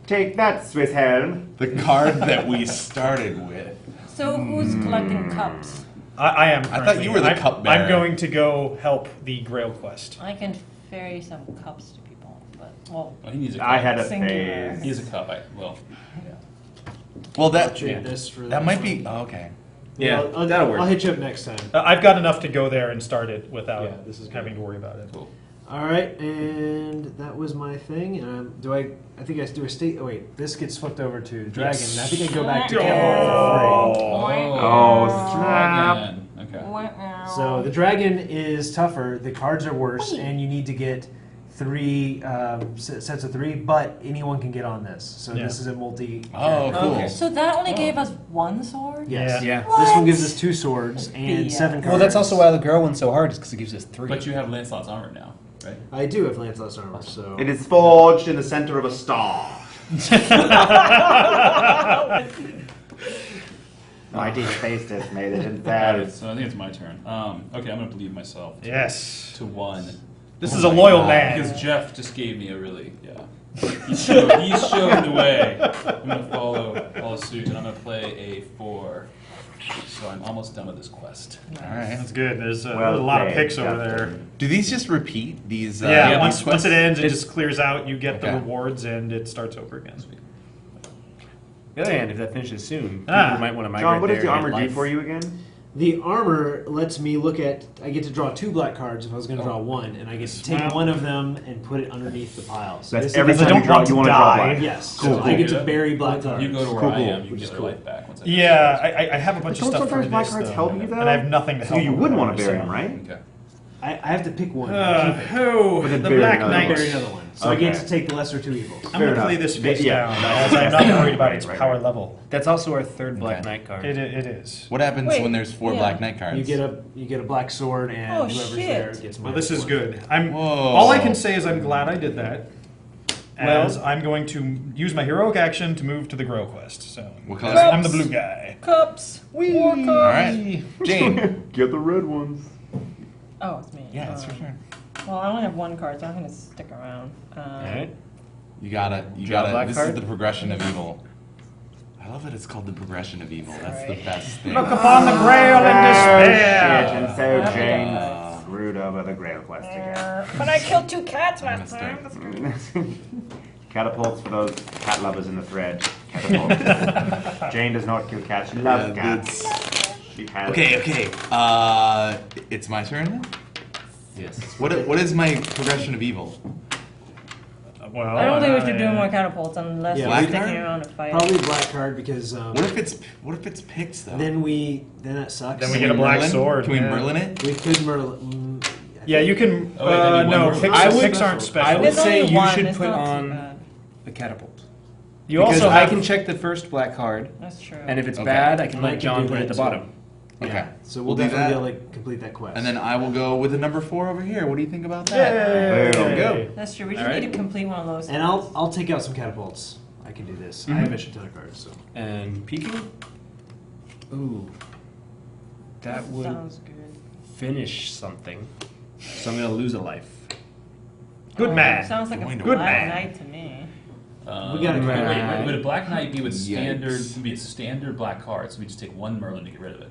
Take that, Swiss helm. the card that we started with. So who's collecting cups? I am. I thought currently. you were the I'm- cupbearer. I'm going to go help the Grail quest. I can ferry some cups to people, but well, Well, he needs a cup. I had a Singular. phase. He has a cup. Well, Well, that Trade this for that might be okay. Yeah, I'll, that'll work. I'll hit you up next time. I've got enough to go there and start it without Yeah, this is having to worry about it. cool. All right, and that was my thing. Do I? I think I do a state. Oh wait, this gets flipped over to dragon. Yes. I think I go back to Oh. Camelot for Oh, snap. Again. Okay. free. So the dragon is tougher. The cards are worse, Wait. and you need to get 3 sets of 3. But anyone can get on this. So Yeah. this is a multi. Oh, cool. Okay. So that only gave us 1 sword? Yes. Yeah. This one What? gives us 2 swords and Yeah. 7 cards. Well, that's also why the girl one's so hard, is because it gives us 3. But you have Lancelot's armor now, right? I do have Lancelot's armor, so It is forged in the center of a star. My deep face has made it in Alright, so I think it's my turn. Okay, I'm gonna believe myself Yes. to 1. This is a loyal man. Because Jeff just gave me a really, he showed the way. I'm gonna follow suit, and I'm gonna play a 4. So I'm almost done with this quest. All right. That's good. There's Well a lot of played, picks over there. Captain. Do these just repeat? These? Yeah, yeah, once, these once it quests- ends, it it's- just clears out. You get the Okay. rewards, and it starts over again. the other hand, if that finishes soon, Ah. people might want to migrate John, what there does the and armor get do life. for you again? the armor lets me look at. I get to draw 2 black cards if I was going to draw 1, and I get to take Wow. one of them and put it underneath the pile. So That's this every is- Because I time you don't draw, want you to want to draw die. black. Yes. Cool. So I get to Yeah. bury black cards. You go to where Cool, I cool. am, you Which get is a cool. life back once I Yeah, I have a bunch of Don't stuff for sometimes black this, cards though, help you, though? and I have nothing to So help. you with would it, want to bury so- him, right? Okay. I have to pick one. Who? But then The bury Black another Knight. one. Bury another one. So I Okay. get to take the lesser 2 evils. I'm Fair going to enough. play this face Yeah. down, as I'm not worried about its Right, power right. level. That's also our 3rd Black Okay. Knight card. It is. What happens Wait, when there's 4 yeah. Black Knight cards? You get a black sword, and Oh, whoever's shit. there gets Well, my this is sword. good. I'm. Whoa. All I can say is I'm glad I did that. Well- As I'm going to use my heroic action to move to the Grow quest. So What color? I'm the blue guy. Cups. War cups. All right, Jane. Get the red ones. Oh, it's me. Yeah, it's your turn. Well, I only have 1 card, so I'm going to stick around. Alright. You gotta. Draw a black This card? is the progression of evil. I love that it's called the progression of evil. That's the Sorry. best thing. Look upon the Grail in Shit, and despair. so Jane Uh, screwed over the Grail quest again. But I killed 2 cats I'm last gonna time. Catapults for those cat lovers in the thread. Catapults. Jane does not kill cats. She loves Yeah, cats. She has. Okay. It's my turn. Then? Yes. What is my progression of evil? Well, I don't think we should do more catapults unless Yeah, we're black sticking card? around to fight. Probably black card because What if it's picked though? then that sucks. Then we get a black Merlin? sword. Can we yeah. Merlin it? We could Merlin. Yeah, you can. Oh, wait, then you No, want picks, more? I would- picks aren't special. I would There's say only you one, should it's put not too on bad. the catapult. You Because also I have, can check the first black card, That's true. and if it's Okay. bad, I can Mike let can John do put it at that the too. bottom. Okay. Yeah. So We'll we'll do definitely that. be able to complete that quest. And then I will go with the number 4 over here. What do you think about that? Yay. Boom. Go. That's true. We just Alright. need to complete one of those. And I'll take out some catapults. I can do this. I have a shit ton of cards. So And peeking. Ooh. That would Sounds good. finish something. So I'm going to lose a life. Good man. Sounds like a Going to Good black man. knight to me. We gotta wait, Right. would a Black Knight be with standard? Yikes. Would be a standard black card, so we just take 1 Merlin to get rid of it.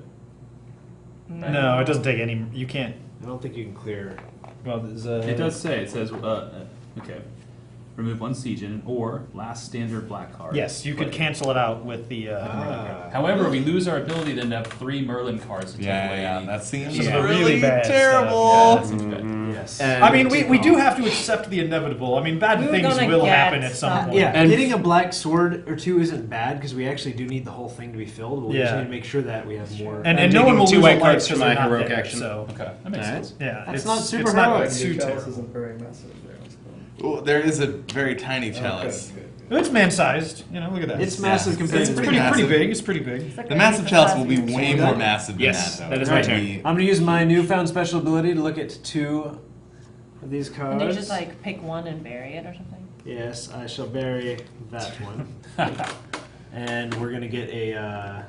No, it doesn't take any. You can't. I don't think you can clear. Well, there's It does say, it says, okay, remove 1 siege in or last standard black card. Yes, you could But- cancel it out with the. However, we lose our ability then to have 3 Merlin cards to take away. Yeah, any- that seems This is the really, really bad terrible. Yeah, that seems bad. Yes. And I mean, we do have to accept the inevitable. I mean, bad We were things gonna will get happen at some some- point. Yeah, And- getting a black sword or 2 isn't bad because we actually do need the whole thing to be filled. But we just Yeah. need to make sure that we have more. And I'm no one taking will 2 lose white a cards life for 'cause my they're not heroic dead, action. So Okay, that makes Alright. sense. yeah, That's it's not super it's not heroic. too Chalice terrible. isn't very massive there. Well, there is a very tiny chalice. It's man-sized. You know, look at that. It's massive Yeah. compared It's to It's pretty the pretty massive. big. It's pretty big. It's like The a massive piece of chalice will be plastic. way See more that? massive than Yes, that, though. that is It my would turn. be- I'm going to use my newfound special ability to look at 2 of these cards. And you just like pick one and bury it or something. Yes, I shall bury that one. And we're going to get a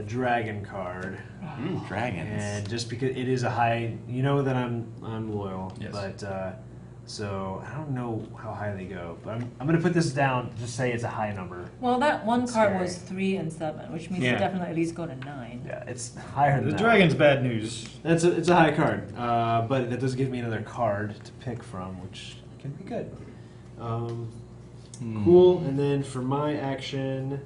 dragon card. Dragons. And just because it is a high, you know that I'm loyal, Yes. but so I don't know how high they go, but I'm gonna put this down. Just say it's a high number. Well, that one That's card scary. was 3 and 7, which means Yeah. it definitely at least go to 9. Yeah, it's higher than The that. dragon's bad news. It's a high card, but that does give me another card to pick from, which can be good. Cool. And then for my action,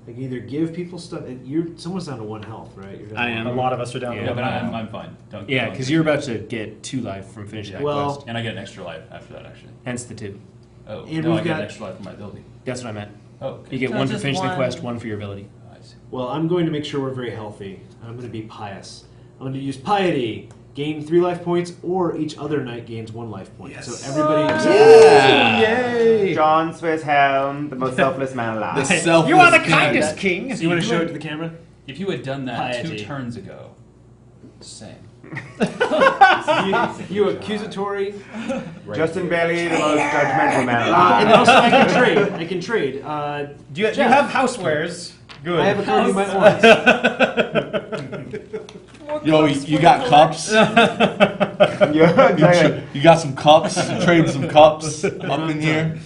I can either give people stuff. You're someone's down to 1 health, right? You're down I to am. A lot of us are down. Yeah, to Yeah, one but now. I'm fine. Don't Yeah, don't- because you're about to get 2 life from finishing that Well- quest. And I get an extra life after that, actually. Hence the 2. Oh, And no, we've I get got- an extra life for my ability. That's what I meant. Oh, okay. You get So 1 for just finishing the one. quest, 1 for your ability. I see. Well, I'm going to make sure we're very healthy. I'm going to be pious. I'm going to use Piety. Gain 3 life points, or each other knight gains 1 life point. Yes. So everybody. Yeah. Yay! John Swisshelm, the most selfless man alive. The selfless You are the king. kindest king. You want to show it to the camera? If you had done that Piety. 2 turns ago, same. You accusatory. Justin Bailey, the most judgmental man And alive. also I can trade. I can trade. Do you Jeff. have housewares? Good. I have a card you might want. Yo, you got cups? Yeah, exactly. You got some cups? Trade some cups up in here?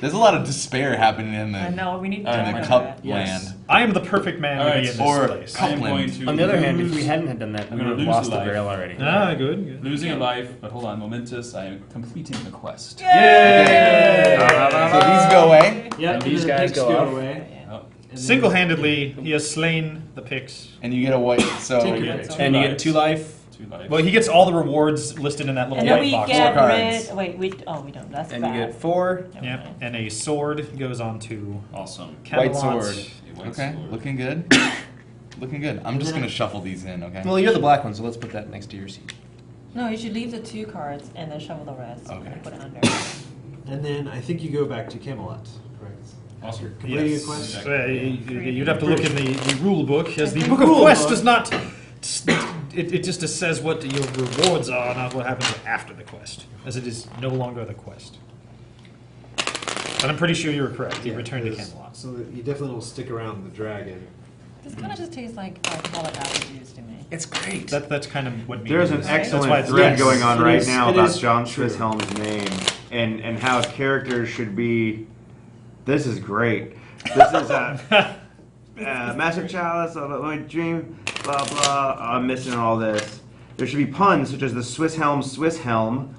There's a lot of despair happening in I the, know, we need to in jump the on cup that. Yes. land. I am the perfect man to Alright, be in this or place. I am Cupland. going to On the other hand, if lose- we hadn't had done that, we I'm would gonna have lose lost a the life. grail already. Ah, good. losing a life, but hold on, momentous. I am completing the quest. Yay! So these go away, Yeah, And these the guys picks go off. away. Oh. And then- Single-handedly, he has slain the Picts. and you get a white. So Tinker. You get 2 And you get lives. 2 life. 2 lives. Well, he gets all the rewards listed in that little And then white we box. get Four rid. cards. Wait, we don't. That's And bad. you get 4. Never Yep, mind. and a sword goes on to Awesome. Camelot. white sword. A white Okay, sword. looking good. Looking good. I'm just gonna shuffle these in. Okay. Well, you're the black one, so let's put that next to your seat. No, you should leave the 2 cards and then shovel the rest. Okay. And put it under. And then I think you go back to Camelot. Correct. Awesome. Completing Yes. a quest. You'd have to look in the rule book, as the The Book of rule Quest book. does not. It just says what your rewards are, not what happens after the quest, as it is no longer the quest. But I'm pretty sure you were correct. You returned to Camelot. So that you definitely will stick around the dragon. This kind of just tastes like alcoholic apple juice to me. It's great. That's kind of what. There's an means. That's why excellent it's thread yes. going on It right is- now it about is John true. Swisshelm's name and how characters should be. This is great. This is Massive Chalice, my dream, blah blah. I'm missing all this. There should be puns such as the Swiss helm.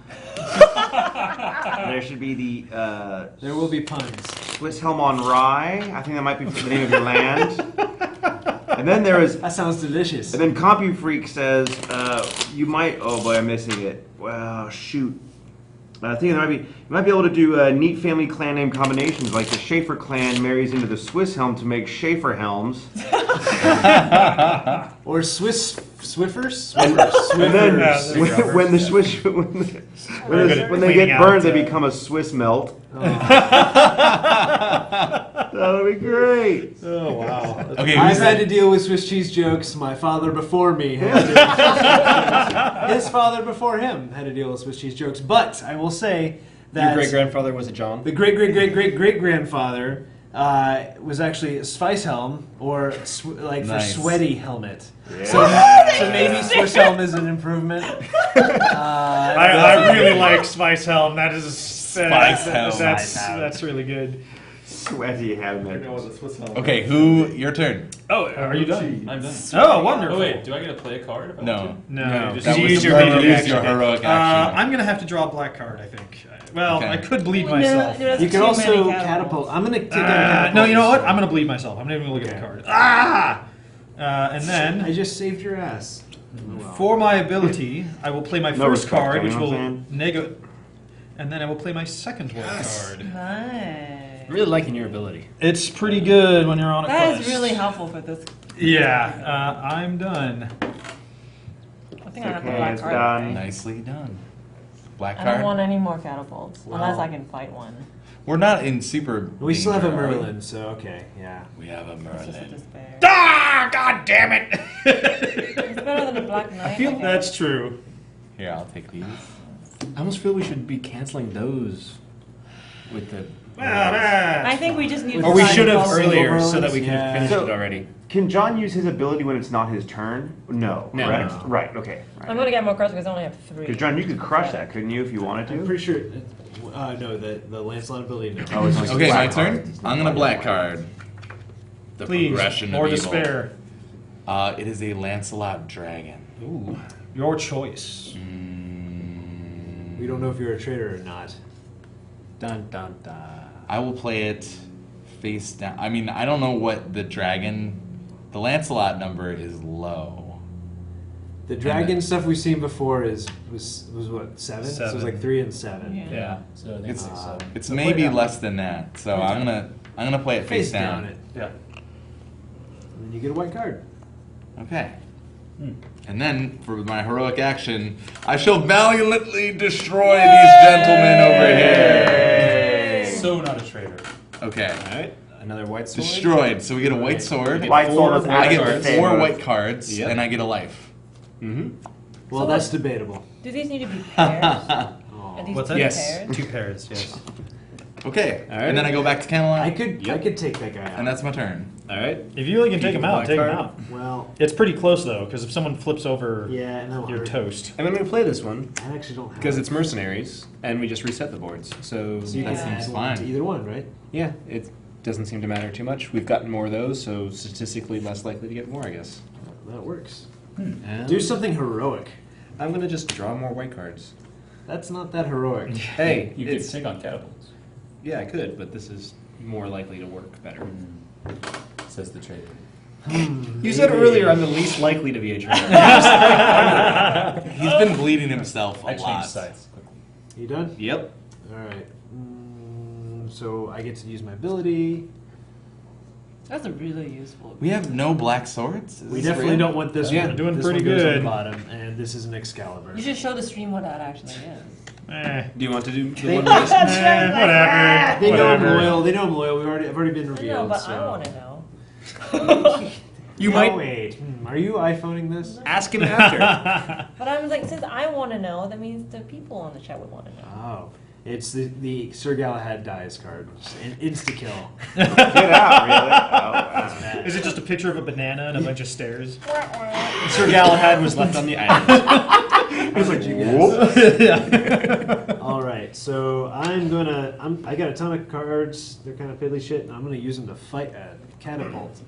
There should be the There will be puns. Swiss helm on rye. I think that might be the name of your land. And then there is. That sounds delicious. And then CompuFreak says, you might, oh boy, I'm missing it. Well, shoot. I think you might be able to do neat family clan name combinations, like the Schaefer clan marries into the Swiss helm to make Schaefer helms. Or Swiffers? And then Yeah, when the Swiss when they get burned, they become a Swiss melt. That would be great. Oh wow! Okay. I've who's had that? to deal with Swiss cheese jokes. My father before me had to. His father before him had to deal with Swiss cheese jokes. But I will say Your that great grandfather was a John. the great grandfather was actually a Zweishelm, or Nice. for sweaty helmet. So maybe Swiss helm is an improvement. I really like Spice Helm. That is Spice Helm. That's really good. Sweaty helmet. Okay, who? Your turn. Oh, are you done? I'm done. Oh, wonderful. Oh wait, do I get to play a card? If I No. want No, No, you just that use was your the- heroic use action. your heroic action. I'm gonna have to draw a black card, I think. Well, Okay. I could bleed No, myself. there's You can too also many catapult. I'm gonna take out a catapult. No, you know what? I'm gonna bleed myself. I'm not even gonna look at the card. Ah! And I then, just saved your ass. for my ability, I will play my No first respect, card, you which know what will I'm negate, and then I will play my second white card. Nice. I'm really liking your ability. It's pretty good when you're on a That quest. is really helpful for this. Yeah, I'm done. I think I have the Okay, black it's card. done. right? Nicely done. Black I don't card. want any more catapults, unless Wow. I can fight one. We're not in super. We still have a danger, are we? Merlin, so okay, yeah. We have a It's just a Merlin. despair. Ah! God damn it! It's better than a black knight. I feel guess. that's true. Here, I'll take these. I almost feel we should be canceling those with the. I think we just need. Or we to should have find earlier Merlins, so that we could yeah. have finished So- it already. Can John use his ability when it's not his turn? No. No. Correct? No. Right, okay. I'm going to get more cards because I only have 3. Because John, you could crush that, couldn't you, if you wanted I'm to? pretty sure. No, the Lancelot ability. No. Oh, it's only Okay, my black turn. cards. It's not I'm gonna black white. card. The Please, progression more of evil. despair. It is a Lancelot dragon. Ooh, your choice. We don't know if you're a traitor or not. Dun dun dun. I will play it face down. I mean, I don't know what the dragon. The Lancelot number is low. The dragon stuff we've seen before was what 7? So it was 7. like 3 and 7. Yeah. Yeah. So I think It's- it's 6-7. It's So maybe play that. less than that. So I'm gonna play it face Face down down. it. Yeah. And then you get a white card. Okay. And then, for my heroic action, I shall valiantly destroy these gentlemen over here. So not a traitor. Okay. Alright, another white sword. Destroyed. So we get a white sword. White sword with I get active 4 favor. white cards, Yep. and I get a life. Mm-hmm. Well, that's debatable. Do these need to be pairs? Are these What's two that? Yes. pairs? 2 pairs, yes. Okay. All right. And then I go back to Camelot. I could take that guy out. And that's my turn. Alright. If you really can take Keep him the out, black take him card. out. Well, It's pretty close though, because if someone flips over, yeah, and that'll you're hurt. toast. And I'm going to play this one I actually don't have because it. it's mercenaries, and we just reset the boards. So, So you Yeah. can add Seems one to fine. either one, right? yeah, it doesn't seem to matter too much. We've gotten more of those, so statistically less likely to get more, I guess. That works. And Do something heroic. I'm going to just draw more white cards. That's not that heroic. Hey, You could it's, take on catapults, yeah, I could, but this is more likely to work better. says the traitor. You said earlier I'm the least likely to be a traitor. He's been bleeding himself a I changed lot. sides quickly. You done? Yep. All right. So I get to use my ability. That's a really useful. We have no black swords? Is We this definitely real? don't want this Yeah, one. doing This pretty one goes on good. the bottom, and this is an Excalibur. You should show the stream what that actually is. Do you want to do the They- one we just... Whatever. They know I'm Whatever. loyal. They know I'm loyal. I've already been I revealed. know, but so. I want to know. You No, might wait. Are you iPhoning this? ask him after. But I'm like, since I want to know, that means the people on the chat would want to know. Oh, it's the Sir Galahad dies card. Just an insta kill. Get out, really? Oh, wow. Is it just a picture of a banana and a bunch of stairs? Sir Galahad was left on the island. That's what you Whoop. guess. All right, so I got a ton of cards. They're kind of fiddly shit, and I'm gonna use them to fight a catapult.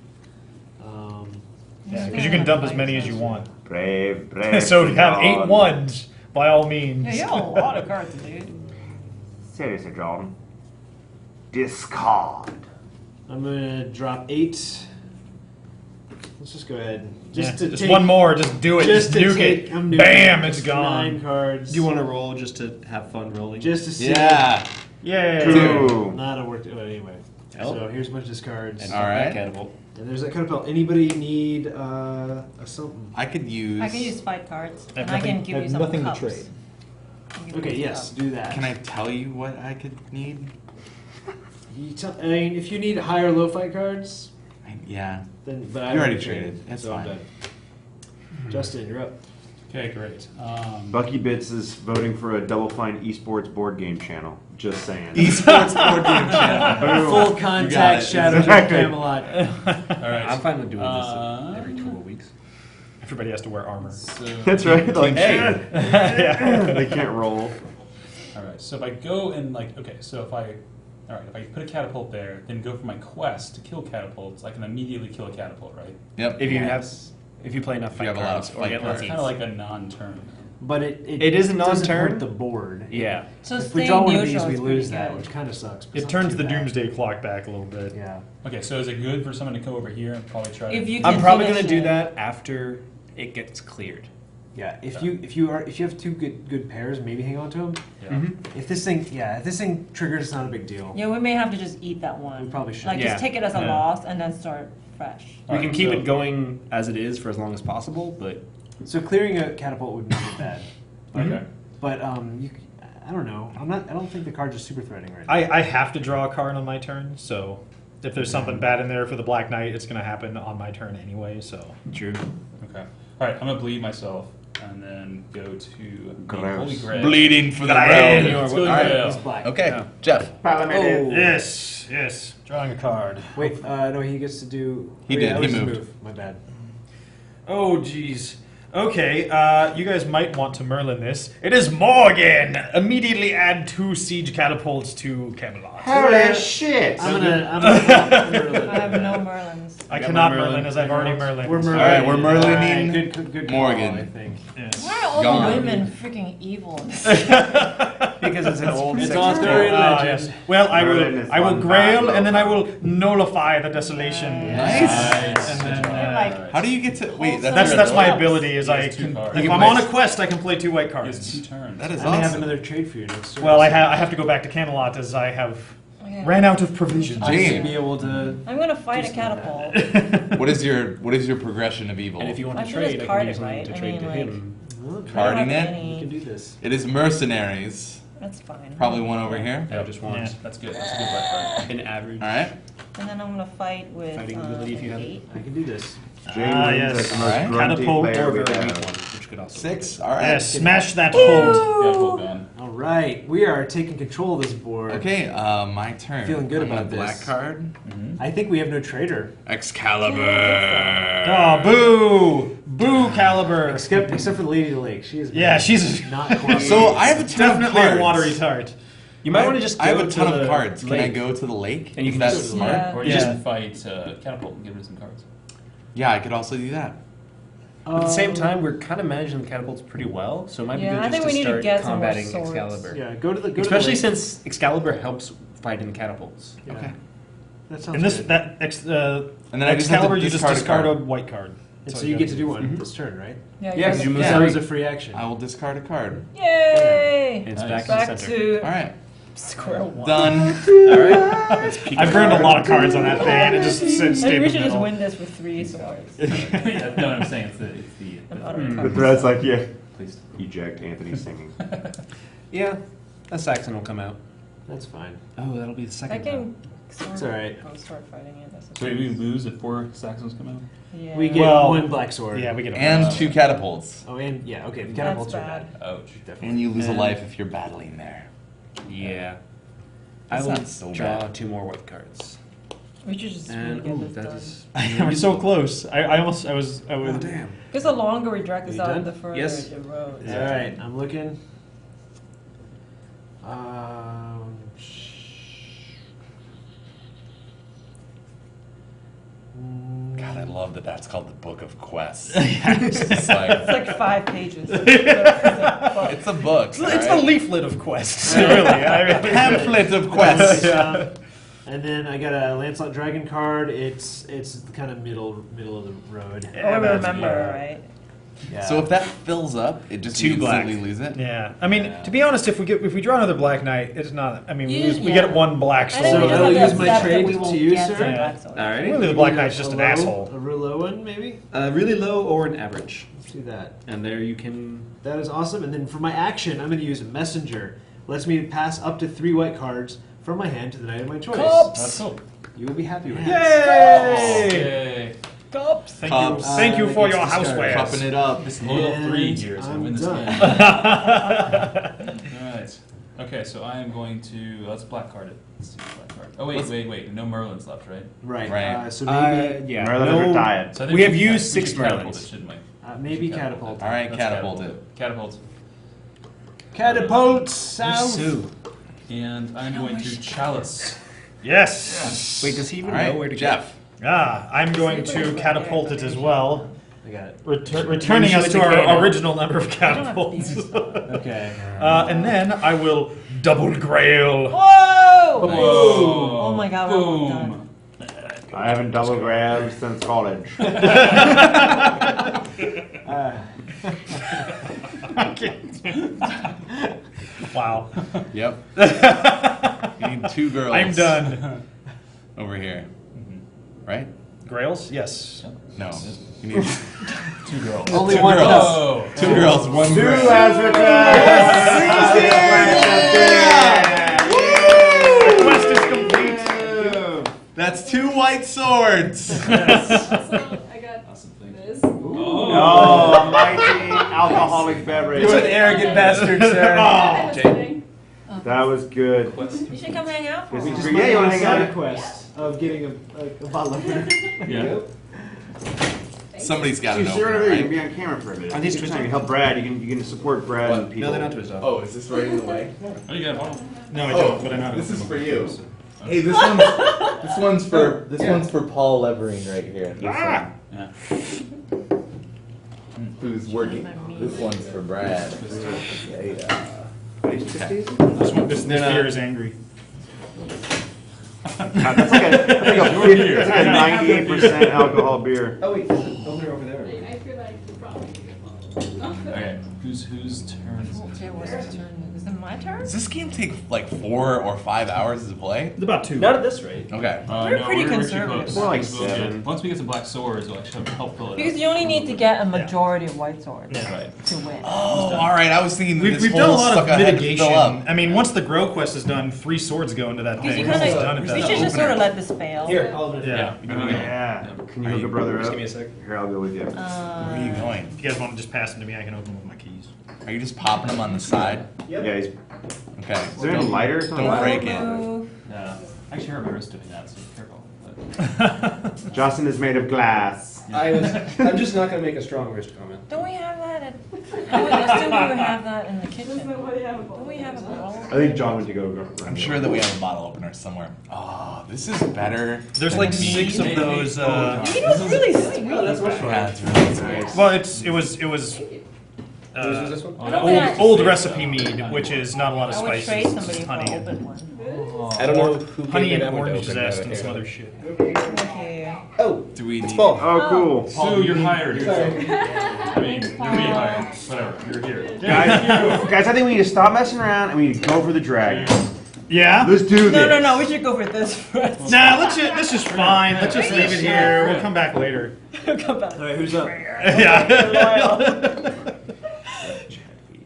Yeah, because you can dump as many as you want. Brave, brave. So to have John. 8 ones, by all means. Yeah, you have a lot of cards, dude. Seriously, John. Discard. I'm gonna drop 8. Let's just go ahead. Just take, one more, just do it. Just to nuke take- it. I'm nuking Bam, it. it's Just gone. 9 cards. Do you want to roll just to have fun rolling? just to see? Yeah. Yay. Two. Not a work. Oh, anyway. Oh. So here's a bunch of discards. And All right. Catapult. And there's that catapult. Anybody need a something? I could use. I can use fight cards, I have and I can nothing- give I you have some nothing to cups. trade. I can give you Okay, some yes, cups. do that. Can I tell you what I could need? I mean, if you need high or low fight cards, Yeah. then. But I You already already traded. That's so I'm fine. done. Justin, you're up. Okay, great. Bucky Bits is voting for a Double Fine esports board game channel. Just saying. Esports board game channel. Full You got contact it. Shadows of Exactly. Camelot. All right. I'm fine with doing this every 2 weeks. Everybody has to wear armor. So, That's right. Like, Hey. they can't roll. all right. So if I go and if I put a catapult there, then go for my quest to kill catapults, I can immediately kill a catapult, right? Yep. If you play enough you fight have a lot cards of or fight get cards. It's lucky. kind of like a non-turn. But It is a doesn't non-turn. hurt the board. Yeah. So If we staying draw one of these, neutral we is pretty lose that, good. which kind of sucks. but It it's not turns too the bad. doomsday clock back a little bit. Yeah. Okay, so is it good for someone to come over here and probably try If to... you I'm can probably finish going to do it. that after it gets cleared. Yeah. If you have 2 good pairs, maybe hang on to them. Yeah. If this thing triggers, it's not a big deal. Yeah, we may have to just eat that one. We probably should. Like, Yeah. just take it as a Yeah. loss and then start fresh. We can Alright, keep so- it going as it is for as long as possible, but So clearing a catapult would not be bad. Okay. But I don't know. I don't think the cards are super threatening right now. I have to draw a card on my turn, so if there's something bad in there for the Black Knight, it's going to happen on my turn anyway, so. true. Okay. All right, I'm going to bleed myself and then go to the Gross. Holy Grail. Bleeding for the Grail. road. Let's go to the All right. Grail. He's black. Okay, Yeah. Jeff. Oh. Yes. Drawing a card. Wait, no, he gets to do. He oh, did, yeah, that he was his moved. move. My bad. Oh, jeez. Okay, you guys might want to Merlin this. It is Morgan! Immediately add 2 siege catapults to Camelot. Holy shit! I'm gonna I have no Merlins. I got cannot my Merlin, Merlin. as I've already Merlin. We're Merlin. All right, we're Merlining Good Morgan. call, I think. Yes. Why are all Gone. the women freaking evil? Because it's an old It's sex author story. and Ah, legend. yes. Well, Merlin is I will one grail, bad and then I logo. will nullify the desolation. Nice. And then, You're like, How do you get to wait? that's my Yes. ability. Is He I has 2 can, cards. if You I'm can on a play- quest, I can play 2 white He has 2 cards. turns. That is I may have awesome. another trade for you next turn. Well, I have to go back to Camelot as I have Yeah. ran out of provisions. I Jane. may be able to. I'm gonna fight a catapult. What is your progression of evil? And if you want I to should just trade, I card can use it, something right? to I trade mean, to like- him. Carding I don't have it? any- You can do this. It is mercenaries. That's fine. Probably one over here. I just want Yeah. That's good. That's a good black card. an average All right. And then I'm gonna fight with Fighting ability if you have it. 8. I can do this. Jane Ah, wins yes. as the most Alright. grunty Catapult player or we very weak have. one, which could also 6. All right. Yeah, smash that hold. Yeah, hold gone. All right, we are taking control of this board. Okay. My turn. Feeling good I'm gonna about this. black card. I think we have no traitor, Excalibur. Oh, boo! Boo, Caliber. except for the Lady of the Lake. She is Yeah, she's not cooperating. So I have a ton definitely of cards. a watery tart. You might want to just. I have go a ton to of the cards. Can I lake. go to the lake? And you can That's just- smart. Yeah. Or you Yeah. just fight Catapult and give her some cards. Yeah, I could also do that. At the same time, we're kind of managing the catapults pretty well, so it might Yeah, be I good think just we to need to start get some more combating swords. Excalibur. Yeah, go to the Especially lake. since Excalibur helps fight in the catapults. Yeah. Okay. That sounds And this good. And then I just have to Excalibur, you just discard a discard a card. white card. And So so you get to do one this turn, right? Yeah, Yeah, 'cause you move That three. was a free action. I will discard a card. Yay! And it's Nice. back in Back the center. to All right. square one. Done. All right. Let's peek I burned a around. lot of cards on that thing, and it just stayed Maybe in we the should just middle. win this with 3 swords. Yeah, no, I'm saying it's I'm out the of The cards. thread's like, yeah. please. Eject Anthony singing. Yeah, a Saxon will come out. That's fine. Oh, that'll be the I second can sort It's all right. Go start fighting it. That's So maybe we lose if 4 Saxons come out? Yeah. We get Well, one black sword. Yeah, we get a And bonus. 2 catapults. Oh, and yeah, okay. The That's catapults are bad. bad. Ouch. Definitely. And you lose a And- life if you're battling there. Yeah. That's I will not so draw bad. 2 more white cards. We should just really And get ooh, this that done. is. I'm so close. I was. Oh damn. Because the longer we drag this You out, done? the further Yes. it erodes. All right, I'm looking. God, I love that that's called the Book of Quests. It's It's like, It's like 5 pages. it's a book. the alright? leaflet of quests, really. I mean, Pamphlet of quests. And then I got a Lancelot Dragon card. It's kind of middle of the road. Oh, I remember, right? Yeah. So if that fills up, it just 2 you black. instantly lose it. Yeah, I mean, to be honest, if we draw another Black Knight, it's not. I mean, we, You- lose, we yeah. get 1 black I sword. think we So just I'll have to use my accept that trade we to will you, get sir? some Yeah. black swords. Alrighty. Really, the Black Knight's just A an low- asshole. A real low one, maybe. Really low or an average. Let's do that. And there you can. That is awesome. And then for my action, I'm going to use a messenger. Lets me pass up to 3 white cards from my hand to the knight of my choice. That's cool. You will be happy with Yay! Yay. Cops. Thank Cops. you. Thank you for It's your discarded. housewares. Cupping it up. This loyal And 3 here is going to I'm win this done. game. Alright. Okay, so I am going to. Let's black card it. Let's do black card. Oh, wait. No Merlins left, right? Right. Right. So maybe, Yeah. Merlin no- retired. So I think We have should used we should 6 catapult Merlins. it, shouldn't we? maybe We should catapult. All right, Let's catapult it. Catapult. Catapult south. Sue. And I'm going to chalice. Yes. Wait, does he even All right, know where to Jeff. I'm going to catapult it as well, I got it. returning us to Usually our Takeda. original number of I don't have catapults. these. Okay. And then I will double grail. Whoa! Nice. Oh my god, we're almost Boom. done. I haven't double grabbed since college. Wow. Yep. You need 2 girls. I'm done. Over here. Right? Grails? Yes. No. You need 2 girls. Only 2 one girls. Oh. 2 girls, 1 Sue grail. has returned. The quest is complete. That's 2 white swords. So I got Awesome thing. this. Oh, a mighty alcoholic beverage. You're an arrogant bastard, sir. I was kidding. That was good. You should come hang out for This a is while. for yeah, you want to hang Side out? quest of getting a bottle opener. Yeah. Somebody's got to Dude, know. sit right over there. You Right? can be on camera for a minute. Are these Take your twisted? time. You help Brad. You can support Brad and people. No, they're not twist off. Oh, is this right in the way? Oh, you got a bottle. No, I don't, but I know. This is for you. Hey, this one's for Paul Levering right here. This Ah! Yeah. one. Who's working? This one's for Brad. Yeah. This beer is angry. That's like a 98% alcohol beer. Oh wait, over there. I feel like you probably could get a bottle. Okay. Whose turn is it? Okay, what's his turn? Is it my turn? Does this game take like 4 or 5 hours to play? It's about 2. Not at this rate. Okay. We're pretty too conservative. close. More like We'll get- 7. Once we get some black swords, we'll actually help fill it Because up. you only need to get a majority of white swords Right. to win. Oh, all right. I was thinking We've, this we've whole done a lot of sucker had to mitigation. fill up. I mean, once the grow quest is done, 3 swords go into that Because thing. you Once kind it's done, of, it's you done. should just sort of let this fail. Here, I'll open it. Yeah. Oh, yeah. Can you hook a brother Just up? give me a sec. Here, I'll go with you. Where are you going? If you guys want to just pass them to me, I can open them with my keys. Are you just popping them on the side? Yeah, he's, Okay. is there any lighter? Don't break it. Move. Yeah. I actually hurt my wrist doing that, so be careful. But Justin is made of glass. I'm just not going to make a strong wrist comment. Don't we have that at... Oh, we used to have that in the kitchen. Don't Don't we have a bottle? I think John went to go. I'm sure that we have a bottle opener somewhere. Oh, this is better. There's than like me. 6 of those. You know, it's really sweet. That's much fun. Yeah, it's really nice. Well, it was Whose was this one? I don't think I- old recipe mead, which is not a lot of I would spices. trade It's somebody just for honey an and open one. I don't know who honey gave and me that one to orange open, zest but and some here. other shit. Okay. Oh, Do we need? Paul. Oh, cool. Sue, you're hired. Sorry. I mean, you're being hired. Whatever. You're here. Guys, I think we need to stop messing around and we need to go for the dragon. Yeah? Let's do this. No, we should go for this first. Nah, this is fine. Let's just leave it here. We'll come back later. Come back. All right, who's up? Yeah.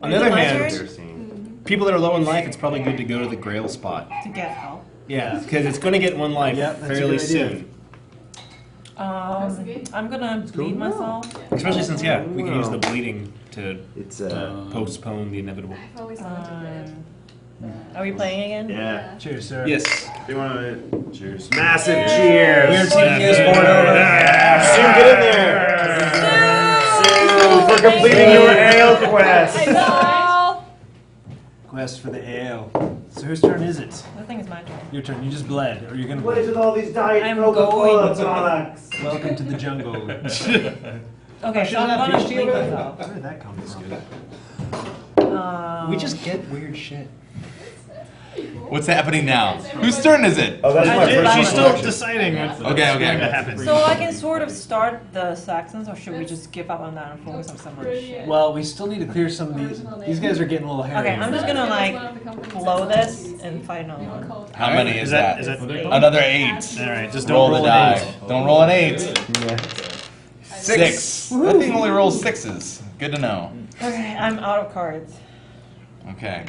On the other my hand, turn? Interesting. people that are low in life, it's probably good to go to the Grail spot. To get help. Yeah, because it's going to get 1 life Yeah, that's a fairly good idea. soon. I'm gonna bleed myself. Especially since, we can use the bleeding to It's postpone the inevitable. I've always wanted Are we playing again? yeah. Cheers, sir. Yes. You want to cheers? Massive cheers. We are taking this board over. Sue, get in there. Sue, for completing your ale quest. I know. Quest for the ale. So whose turn is it? I think it's my turn. Your turn. You just bled, or you're gonna What is bleed. with all these diet I'm Coca-Cola going to- products? Welcome to the jungle. Where Okay, so I'm gonna bleed myself. did that come from? We just get weird shit. What's happening now? Whose turn is it? Oh, that's my first She's still selection. deciding what's Okay, okay. going to happen. So I can sort of start the Saxons, or should we just give up on that and focus on some other shit? Well, we still need to clear some of these. These guys are getting a little hairy. Okay, I'm just gonna like blow this and fight another one. How many is that? Is that Another 8. all right? Just Roll don't the roll an die. 8. Don't roll an 8. Yeah. 6. That thing only rolls 6s. Good to know. Okay, I'm out of cards. Okay.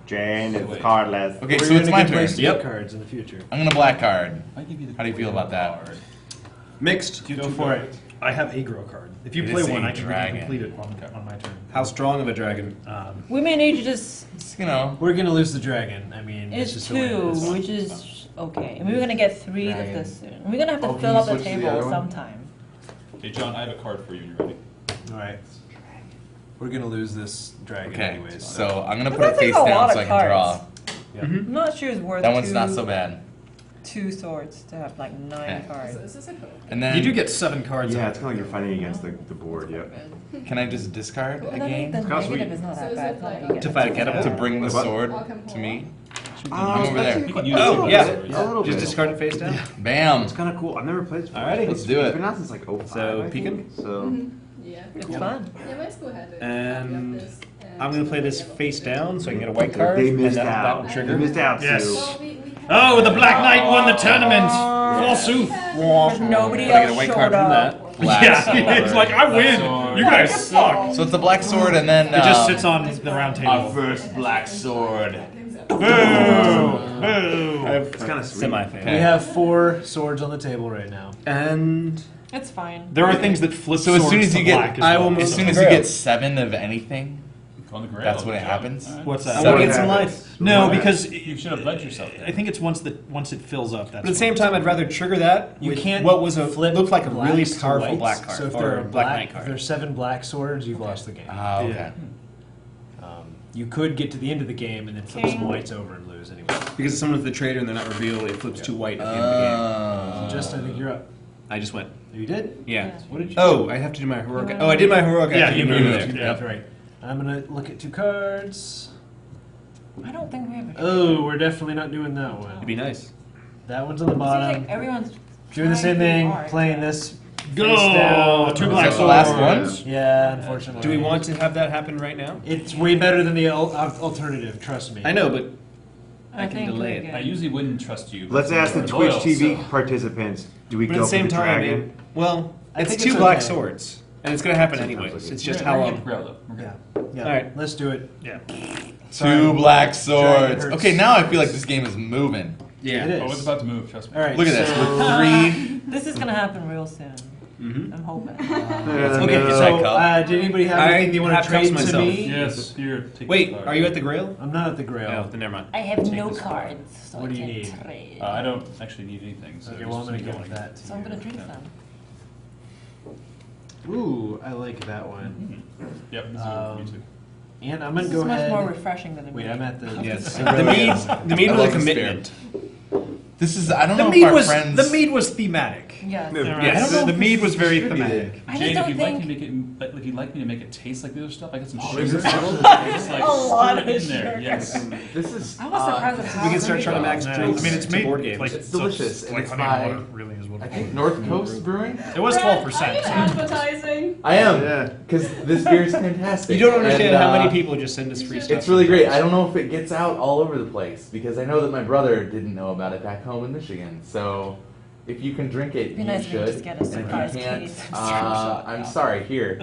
Jane is cardless. Okay, We're so it's in a my good place turn. to get cards in the future. I'm gonna black card. I give you the How do you feel about that? card. Mixed. Go for it. I have a grow card. If you It play is a one, I can dragon. complete it on my turn. How strong of a dragon? We may need to just. It's, you know. We're gonna lose the dragon. I mean, It's just the way it 2, is. which is okay. And we're gonna get 3 of Dragon. this soon. We're gonna have to Oh, can fill you up the switch to the table other one? sometime. Hey, John, I have a card for you. You ready? All right. We're gonna lose this dragon Okay, anyways. so I'm gonna But put it that's like face a down lot so I of can draw. cards. I'm not sure it's worth That one's two, not so bad. 2 swords to have like 9 Okay. cards. This is a code. And then You do get 7 cards. Yeah, on it's kind of like you're fighting against the board. Yep. can I just discard Well, a I think the game Kinda negative sweet. is not So that is bad. it It's not like- like you get To fight a catapult? to bring the What? sword Welcome to home. me? Oh, I'm over there. You can use Oh, it. yeah. A little Just bit. discard it face down? Bam. It's kind of cool. I've never played this before. Alrighty. Let's do It's it. been out since like 05. So, I think. peeking? So, Yeah. It's fun. Yeah, my school had it. And This, I'm going to play this face down so I can get a white card. they and missed that out. will They trigger. missed out, Yes. Sue. Well, we Oh, the Black Knight won the tournament. Forsooth. Because nobody But I get else a white showed card from up. that. Black Yeah, sword. it's like I win. You guys suck. So it's a black sword and then It just sits on the round our table. first black sword. Boo! Boo! It's kind of sweet. Semi-fan. We have 4 swords on the table right now. And It's fine. There are things that flip So as soon swords as to you get- black as I well. will move As to soon the as you Grail. get 7 of anything, On the Grail. that's when it Good happens. job. All right. What's that? I want to get What some happens? life. No, because You should have bled yourself. I think it's once it fills up. That's But at the same time, I'd rather trigger that You with can't what was a flip looked like a really blacks to powerful whites. black card So if or there are black black, knight if card. there's 7 black swords, you've lost the game. Ah, okay. You could get to the end of the game and then flip some King. whites over and lose anyway. Because if someone's the traitor and they're not revealed, it flips to white at the end of the game. Just, I think you're up. I just went. You did? Yeah. What did you? Oh, I have to do my heroic. Oh, I did my heroic. Yeah, action. you Move moved. there. Yeah. That's right. I'm gonna look at 2 cards. I don't think we have a Oh, we're definitely not doing that one. It'd be nice. That one's on the Seems bottom. like everyone's Doing the same trying thing, pretty hard. playing this Go! down. Two black Is that the last swords. one? Yeah, unfortunately. Do we want to have that happen right now? It's way better than the alternative. Trust me. I know, but I can think delay we're it. good. I usually wouldn't trust you. Let's ask the You're Twitch loyal, TV so- participants. Do we at go the for same the time, dragon? well, I it's think two it's black okay. swords, and it's going to happen anyways. like It's just We're how gonna long. get Grail, though. We're good. Yeah. Yeah. All right. Let's do it. Yeah. Two black Dragon swords. hurts. Okay, now I feel like this game is moving. Yeah. It is. Oh, it's about to move. Trust me. All right. Look at this. so- With three. This is gonna happen real soon. Mm-hmm. I'm hoping. Okay. Is So, that cup? did anybody have I anything they want have to trade cups to myself. me? Yes. Here. Take Wait, the card. are you at the Grail? I'm not at the Grail. No, then never mind. I have Take no this card. cards, so What I do you can't need? trade. I don't actually need anything. So Okay, just well I'm gonna keep go going. with that. So I'm gonna drink them. Ooh, I like that one. Yep. This is good for me too. And I'm gonna This go is much ahead. more refreshing than the Wait, mead. I'm at the. Yes. It The really mead, is. the mead I was a like the commitment. This is. I don't The know mead if our was friends. the mead was thematic. Yes. All right, Yes. the mead was very thematic. I just Jane, if don't you'd like think. to make it, if you'd like me to make it taste like the other stuff, I got some Oh, sugar. is it Just like A lot stir it of in there. sugar. Yes. This is. I was surprised with how We can start trying to max I drinks mean, it's to made board games. like It's so delicious, and like it's honey by- and water, really is what. I think North Coast Brewing. It was Brad, 12%. Are you so- advertising? I am. Yeah. Because this beer is fantastic. You don't understand And, how many uh, people just send us free stuff. It's really great. I don't know if it gets out all over the place because I know that my brother didn't know about it back home in Michigan. So if you can drink it, It'd be you nice if you should. just get a And if surprise you can't, case. I'm sorry. Here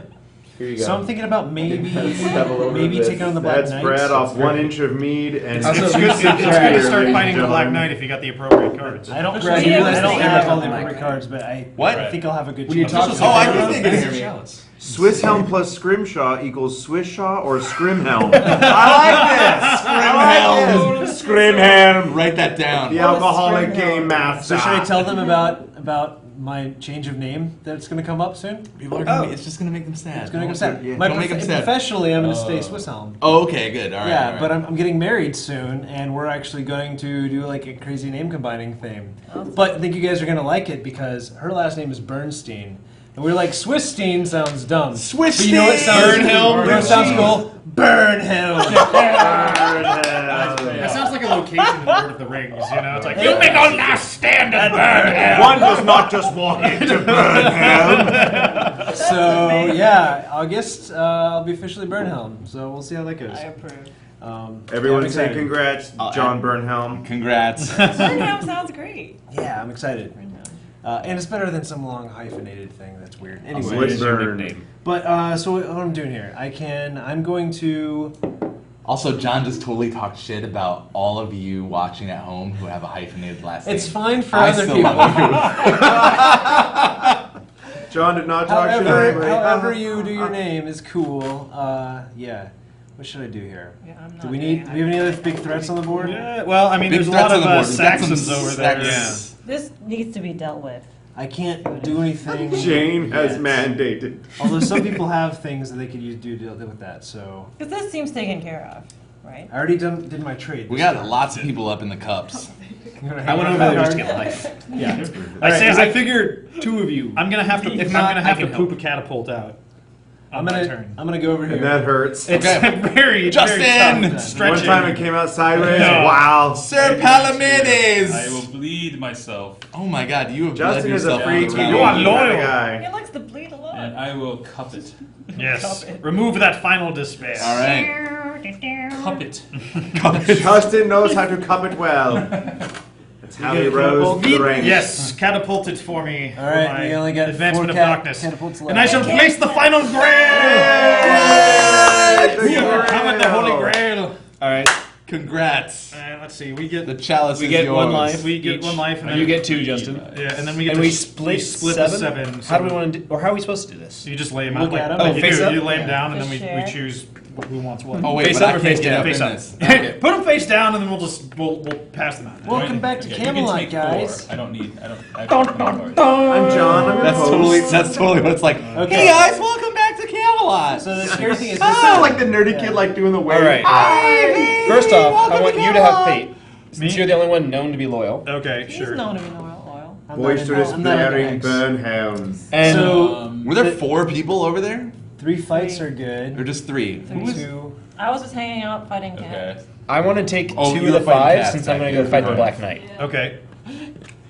you go. So I'm thinking about maybe Step all over maybe this. taking on the Black That's Knights. Brad off 1 inch of mead and It's Also, good, it's good to beer, start ladies fighting and the Black gentlemen. Knight if you got the appropriate cards. I don't. Brad, I you don't guys think have about all the the appropriate Black cards, but What? I think I'll have a good When you chance. talk This is Oh, I a- can think of it. Chalice. Swiss helm plus scrimshaw equals Swiss shaw or scrimhelm. I like this. Scrimhelm. Write that down. The alcoholic game master. So should I tell them about my change of name that's going to come up soon? People are gonna be, it's just gonna make them sad. It's going to go sad. yeah. My Don't make 'em sad. Professionally, I'm going to stay Swiss Helm. Oh, okay, good. All right. Yeah, all right. but I'm getting married soon, and we're actually going to do like a crazy name combining thing. But I think you guys are going to like it because her last name is Bernstein. And we're like, Swissstein sounds dumb. Swissstein! But you know what sounds Bernhelm? You know what sounds cool? Bernhelm. That sounds like a location in Lord of the Rings, you know? It's like, you make a last stand at Burnham! One does not just walk into Burnham. So yeah, August I'll be officially Bernhelm. So we'll see how that goes. I approve. Everyone I'm say excited. congrats, John Burnhelm. Congrats. Burnham sounds great. Yeah, I'm excited. Burnham. And it's better than some long hyphenated thing that's weird. What Anyway, is your Burn. nickname? but so what I'm doing here, I'm going to. Also, John just totally talked shit about all of you watching at home who have a hyphenated last name. It's fine for I other still people. love you. John did not talk shit However, anyway. however you do your name is cool. Yeah. What should I do here? Yeah, I'm not Do we doing need? Do we have any other big threats on the board? Yeah, well, I mean, Big there's a threats lot on of the board. We've got some Saxons over there. Saxons. This needs to be dealt with. I can't do anything. Jane has yet. mandated. Although some people have things that they could use to deal with that. So Because this seems taken care of, right? I already did my trade. We got lots of people up in the cups. I went over there just to get life. Yeah. I figure two of you. I'm gonna have to. If I'm not, gonna I have to can poop help. a catapult out. I'm On my gonna turn. go over here. And that hurts. It's Okay. very Justin! very tough. One Stretching. time it came out sideways. No. Wow. Sir Palamedes! I will bleed myself, Oh my god, you have Justin bled is a yourself freak. around. You are He's loyal. a guy. He likes to bleed a lot. and I will cup it. Yes. Remove that final despair. All right. Cup it. Justin knows how to cup it well. That's how You he get a rose catapult? to the ranks. Yes, catapult it for me. All right, for my we only got advancement 4 of darkness. catapults left. And I shall place the final grail. We overcome the Holy Grail. All right. Congrats. Let's see. We get The chalice We is get yours. one life. we get each. one life, and Oh, then you get 2, Justin. Yeah, and then we get And to we split split the 7. seven. How do we want to do? Or how are we supposed to do this? You just lay them Look out. at 'em. Like Oh, you face do. up? You lay them down, and then Just we share. choose who wants what. Oh wait, Face but up I or can't face get down? up Face in up. this. Okay, put them face down, and then we'll pass them out. Welcome back to Okay, you Camelot, can take guys. 4. I don't need cards. I'm John. I'm your That's host. totally what it's like. Okay. Hey guys, welcome back to Camelot. So the scary thing is, Oh, like the nerdy kid, like doing the wave. All right. Hi, First off, I welcome want to you to have Camelot. fate. Since you're the only one known to be loyal. Okay, He's sure. known to be loyal. I'm not in- Boisterous, I'm not in the blaring, X. Burnhelms. And So Were there 4 people over there, 3 fights are or good. just 3? Two. I was just hanging out fighting Okay. cats. I want to take Oh, 2 you of were the fighting 5 cats since back I'm going to there. go fight the Right. Black Knight. Okay.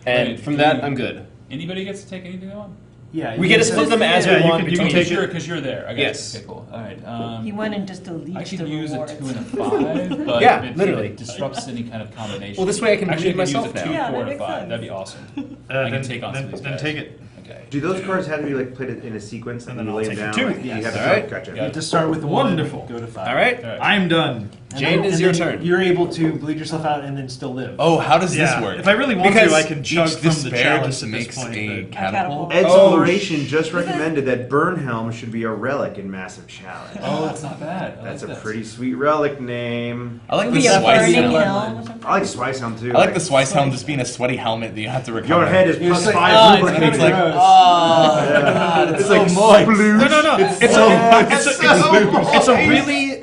And Wait, from do that, you- I'm good. Anybody gets to take anything they want? Yeah, We get to split them as Yeah, we you want can- you can between. take it. Because you're there. I got Yes. you. Okay, cool. All right. He went and just deleted I could the use rewards. a 2 and a 5, but Yeah, if literally. it disrupts any kind of combination. Well, this way I can Actually, bleed I could myself use a 2, now. Yeah, 4, that and makes 5. sense. That'd be awesome. I Then, can take on some of these then guys. take it. Okay. Do those cards have to be like played in a sequence, And and then then you I'll lay them take down? it too. You have Yes. to Alright. Gotcha. You have to start with 1, Wonderful. go to 5. All right. All right. I'm done. And Jane, then- is and your then turn. You're able to bleed yourself out and then still live. Oh, how does Yeah. this work? If I really want Because to, I can chug Each from the despair chalice just at makes this point. a but- catapult. Exploration just recommended that Burnhelm should be a relic in Massive Chalice. Oh, that's not bad. I That's a like that. pretty sweet relic name. I like Could the be a Swice burning helmet. helm or something. I like Swicehelm too. I like the Swice helmet just being a sweaty helmet that you have to recover. Your head is You're plus just like, 5 "Oh, it's lubricant." And it's like, Gross. oh, Yeah. God, it's It's so like moist. sploosh. No.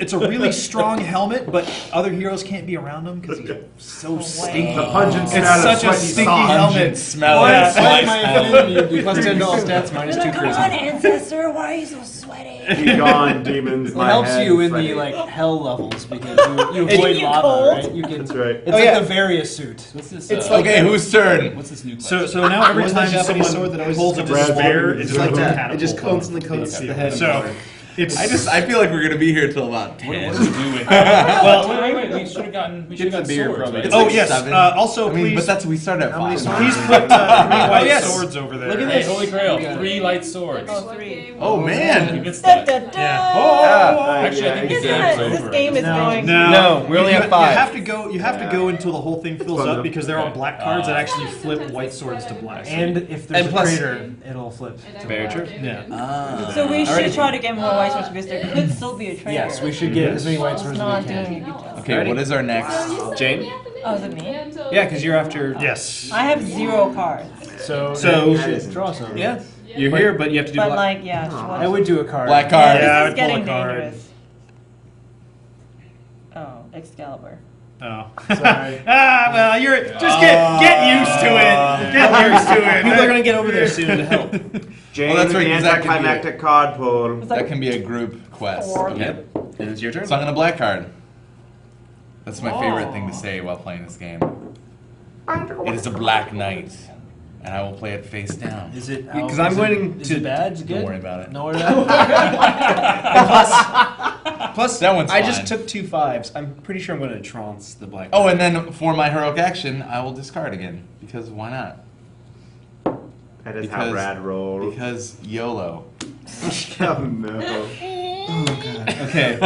It's a really strong helmet, but other heroes can't be around him because he's so stinky. The pungent It's smell of such a sweaty stinky sauce. helmet. Smell Why it. is Slice my helmet. opinion? You do plus 10 to all stats, minus 2 Come on, charisma. ancestor, why are you so sweaty? Be gone, demons. It My helps head you in sweaty. the like hell levels because you It's- avoid you lava, cold? right? You can. That's right. It's Oh, like yeah. the Various suit. What's this? It's Okay, whose turn? What's this new class? So now every What's that time Japanese someone sword that always pulls a is despair, red? it's It's like like a that. It just catapult. constantly coats Okay. the head. So it's I feel like we're gonna be here till about 10. What do we do with Well- wait. We should have gotten. We should have the gotten beer, swords. probably. Right? It's oh like yes. 7. Also, I mean, please, but that's we start at How many 5. swords? please put 3 white yes. swords over there. Look at Hey, this. Holy Grail, 3 light swords. Oh, 3. Oh Who man. gets Da, that? da, da. Yeah. Actually, I think This, the game's this over. game is No. going. No, we only have 5. You have to go. You have to go until the whole thing fills up because there are Okay. black cards that actually flip white swords to black. And if there's And a plus- traitor, it'll flip. to Very black. true. Yeah. Ah. So we Alrighty. should try to get more white swords because there could still be a traitor. Yes, we should get as many white swords It's as we not can. doing a good job. Okay, what is our next? Jane? Oh, is it me? Yeah, because you're after. Yes. I have 0 cards. So So- you should draw some. Yeah, you're here, but you have to do But black. like, yeah. I would do a card. Black card. Yeah, I This would is pull a getting card. dangerous. Oh, Excalibur. Oh. Sorry. Well, you're just get used to it. Get used to it. People are gonna get over there soon to help. Jane, Well, that's the right, 'cause that could be anticlimactic card pull. It's That like can be a group quest. 4. Okay. And it's your turn. So I'm gonna black card. That's my favorite thing to say while playing this game. It is a black knight, and I will play it face down. Is it? Because I'm going Is to- it bad? Is it good? Don't worry about it. No worry about it. Plus, That one's I fine. just took 2 5s. I'm pretty sure I'm going to trance the black. Oh, and then for my heroic action, I will discard again because why not? That is how Brad rolls. Because YOLO. Oh no. Okay.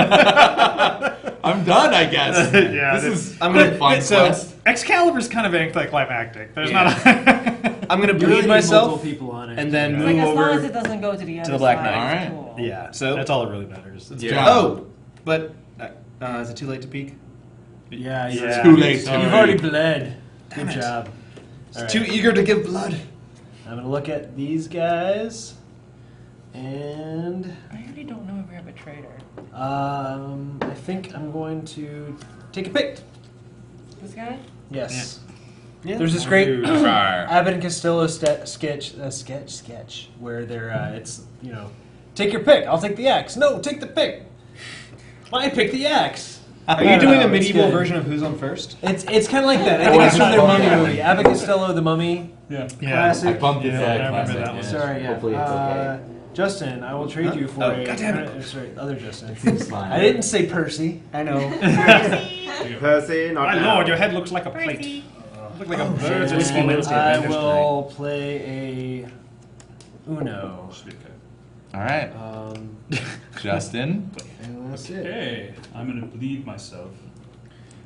I'm done, I guess. Yeah, this is I'm a gonna- fun so- quest. Excalibur's kind of anticlimactic. There's Yeah. not. A I'm going to You really bleed need myself multiple people on it. and then It's move like as long as over. it doesn't go to the other the Black side. Knight. it's cool. Yeah. So- That's all that really matters. It's Yeah. Oh, but is it too late to peek? Yeah, you're Yeah. Too late. Sorry. You've already bled. Good Damn it. job. All right. Too eager to give blood. I'm gonna look at these guys, and I already don't know if we have a traitor. I think I'm going to take a pick. This guy? Yes. Yeah. There's this great Rawr. Abbott and Costello sketch where they're it's take your pick. I'll take the axe. No, take the pick. I pick the axe. Are you doing a It's medieval good. version of Who's on First? It's kind of like that. I think it's from their mummy movie. Abbott and Costello, the Mummy. Yeah. Yeah. Classic. I bumped it. Yeah, Yeah, I remember classic, that one. yeah. Sorry, yeah. Hopefully it's okay. Justin, I will trade you for Oh, a. goddammit. Sorry, other Justin. Seems fine. I didn't say Percy. I know. Percy, not My now. lord, your head looks like a plate. Look like a bird's Whiskey skull. Wednesday. I Banter's will play a Uno. All right, Justin. And that's it. Okay, I'm gonna bleed myself.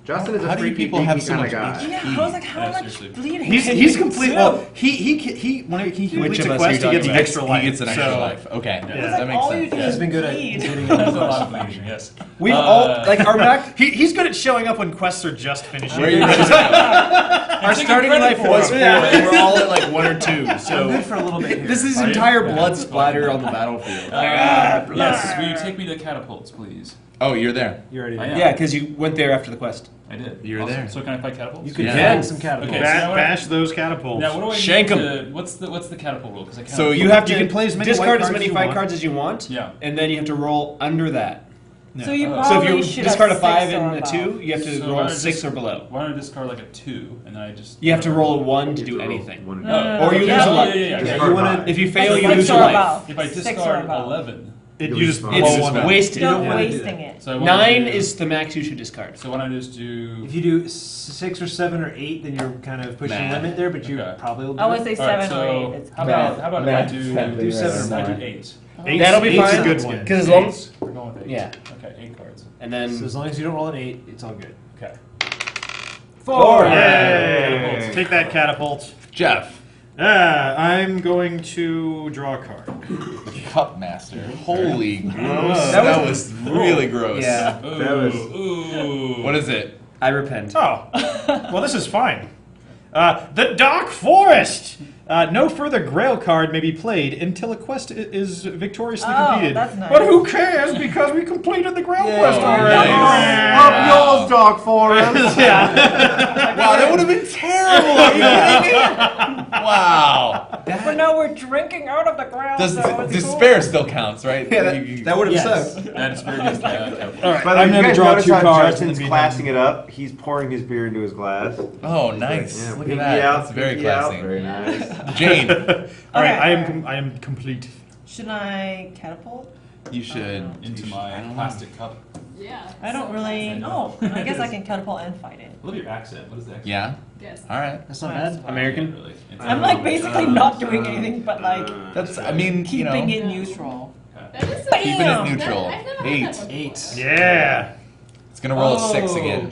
Justin is a How do you freaky, people have deaky so kind of much guy. Yeah, I was like, how Yeah, much seriously. bleeding? He's complete. Well, he whenever he completes of a us quest, are he you gets talking an about? extra life. He gets an extra so- life. Okay, Yeah. It's that like makes all sense. you do He's is been good at bleed. getting That's a enough lot of bleeding. Yes. We've all like our back. He's good at showing up when quests are just finishing. Where are you ready to go? Our starting life was 4, and we're all at like 1 or 2. I'm So good for a little bit here. this is Are you? entire Yeah. blood splatter on the battlefield. Yes. Will you take me to catapults, please? Oh, you're there. You already I did. am. Yeah, because you went there after the quest. I did. You're there. So can I fight catapults? You could Yeah. bang some catapults. Okay. so Bash those catapults. Now, what do I Shank need 'em. to? What's the catapult rule? Because I can't. So You have to You can play as many discard white as cards many as you fight want. cards as you want. Yeah. And then you have to roll under that. So you Oh. probably So if you should discard a have 5 6 or and a above. 2, you have to So roll why a don't I 6 just- or below. Why don't I discard like a 2 and then I just? You have to roll a 1 to do anything. One- No, Or you yeah. lose a Oh, life. yeah, yeah, Discard yeah. you five. If you fail, you 6 lose a or life. above. If I 6 or discard above. 11, You You'll just be blow fine. one up. wasted. Don't wanna do wasting that. it. so I wanna 9 do- is the max you should discard. So why don't I just do? If you do 6 or 7 or 8, then you're kind of pushing the limit there, but you Okay. probably will do I would it. say All right, 7 or so 8. It's how about if I Math do? can be do 7 or I do 9. 8. That'll be Eight's fine. a good one. Because as long We're going with 8. Yeah. Okay, 8 cards. and then So as long as you don't roll an 8, it's all good. Okay. 4! Yay! Take that, Catapult. Jeff, I'm going to draw a card. Cup Master. Holy gross. That was really gross. yeah, Ooh, That was- ooh. What is it? I repent. Oh, well, this is fine. The Dark Forest! No further Grail card may be played until a quest is victoriously Oh, completed. that's nice. But who cares because we completed the Grail quest already. Up yours, Dark Forest! Yeah. Wow, that would have been terrible. Are you kidding me? Wow. But now we're drinking out of the ground. Does so it's despair still counts, right? Yeah, You- that would have Yes. sucked. That is very good. Okay. All right, By the way, I'm you going to guys draw notice 2 how cards. Justin's and then be classing done. it up. He's pouring his beer into his glass. Oh, nice. Yeah, Look at pinky that. out, That's very pinky out. classy. Very nice. Jane, All right, Okay. I am complete. Should I catapult? you should. Into my plastic cup. Yeah. I don't really. Oh, I guess I can catapult and fight it. I love your accent. What is the accent? Yeah? Yes. All right. That's not bad. American? Really. I'm like basically not doing anything but like That's, I mean, you know, keeping keeping it neutral. That is it Bam! neutral. I've never had 8. that before. 8. Yeah. It's going to roll a 6 Oh. again.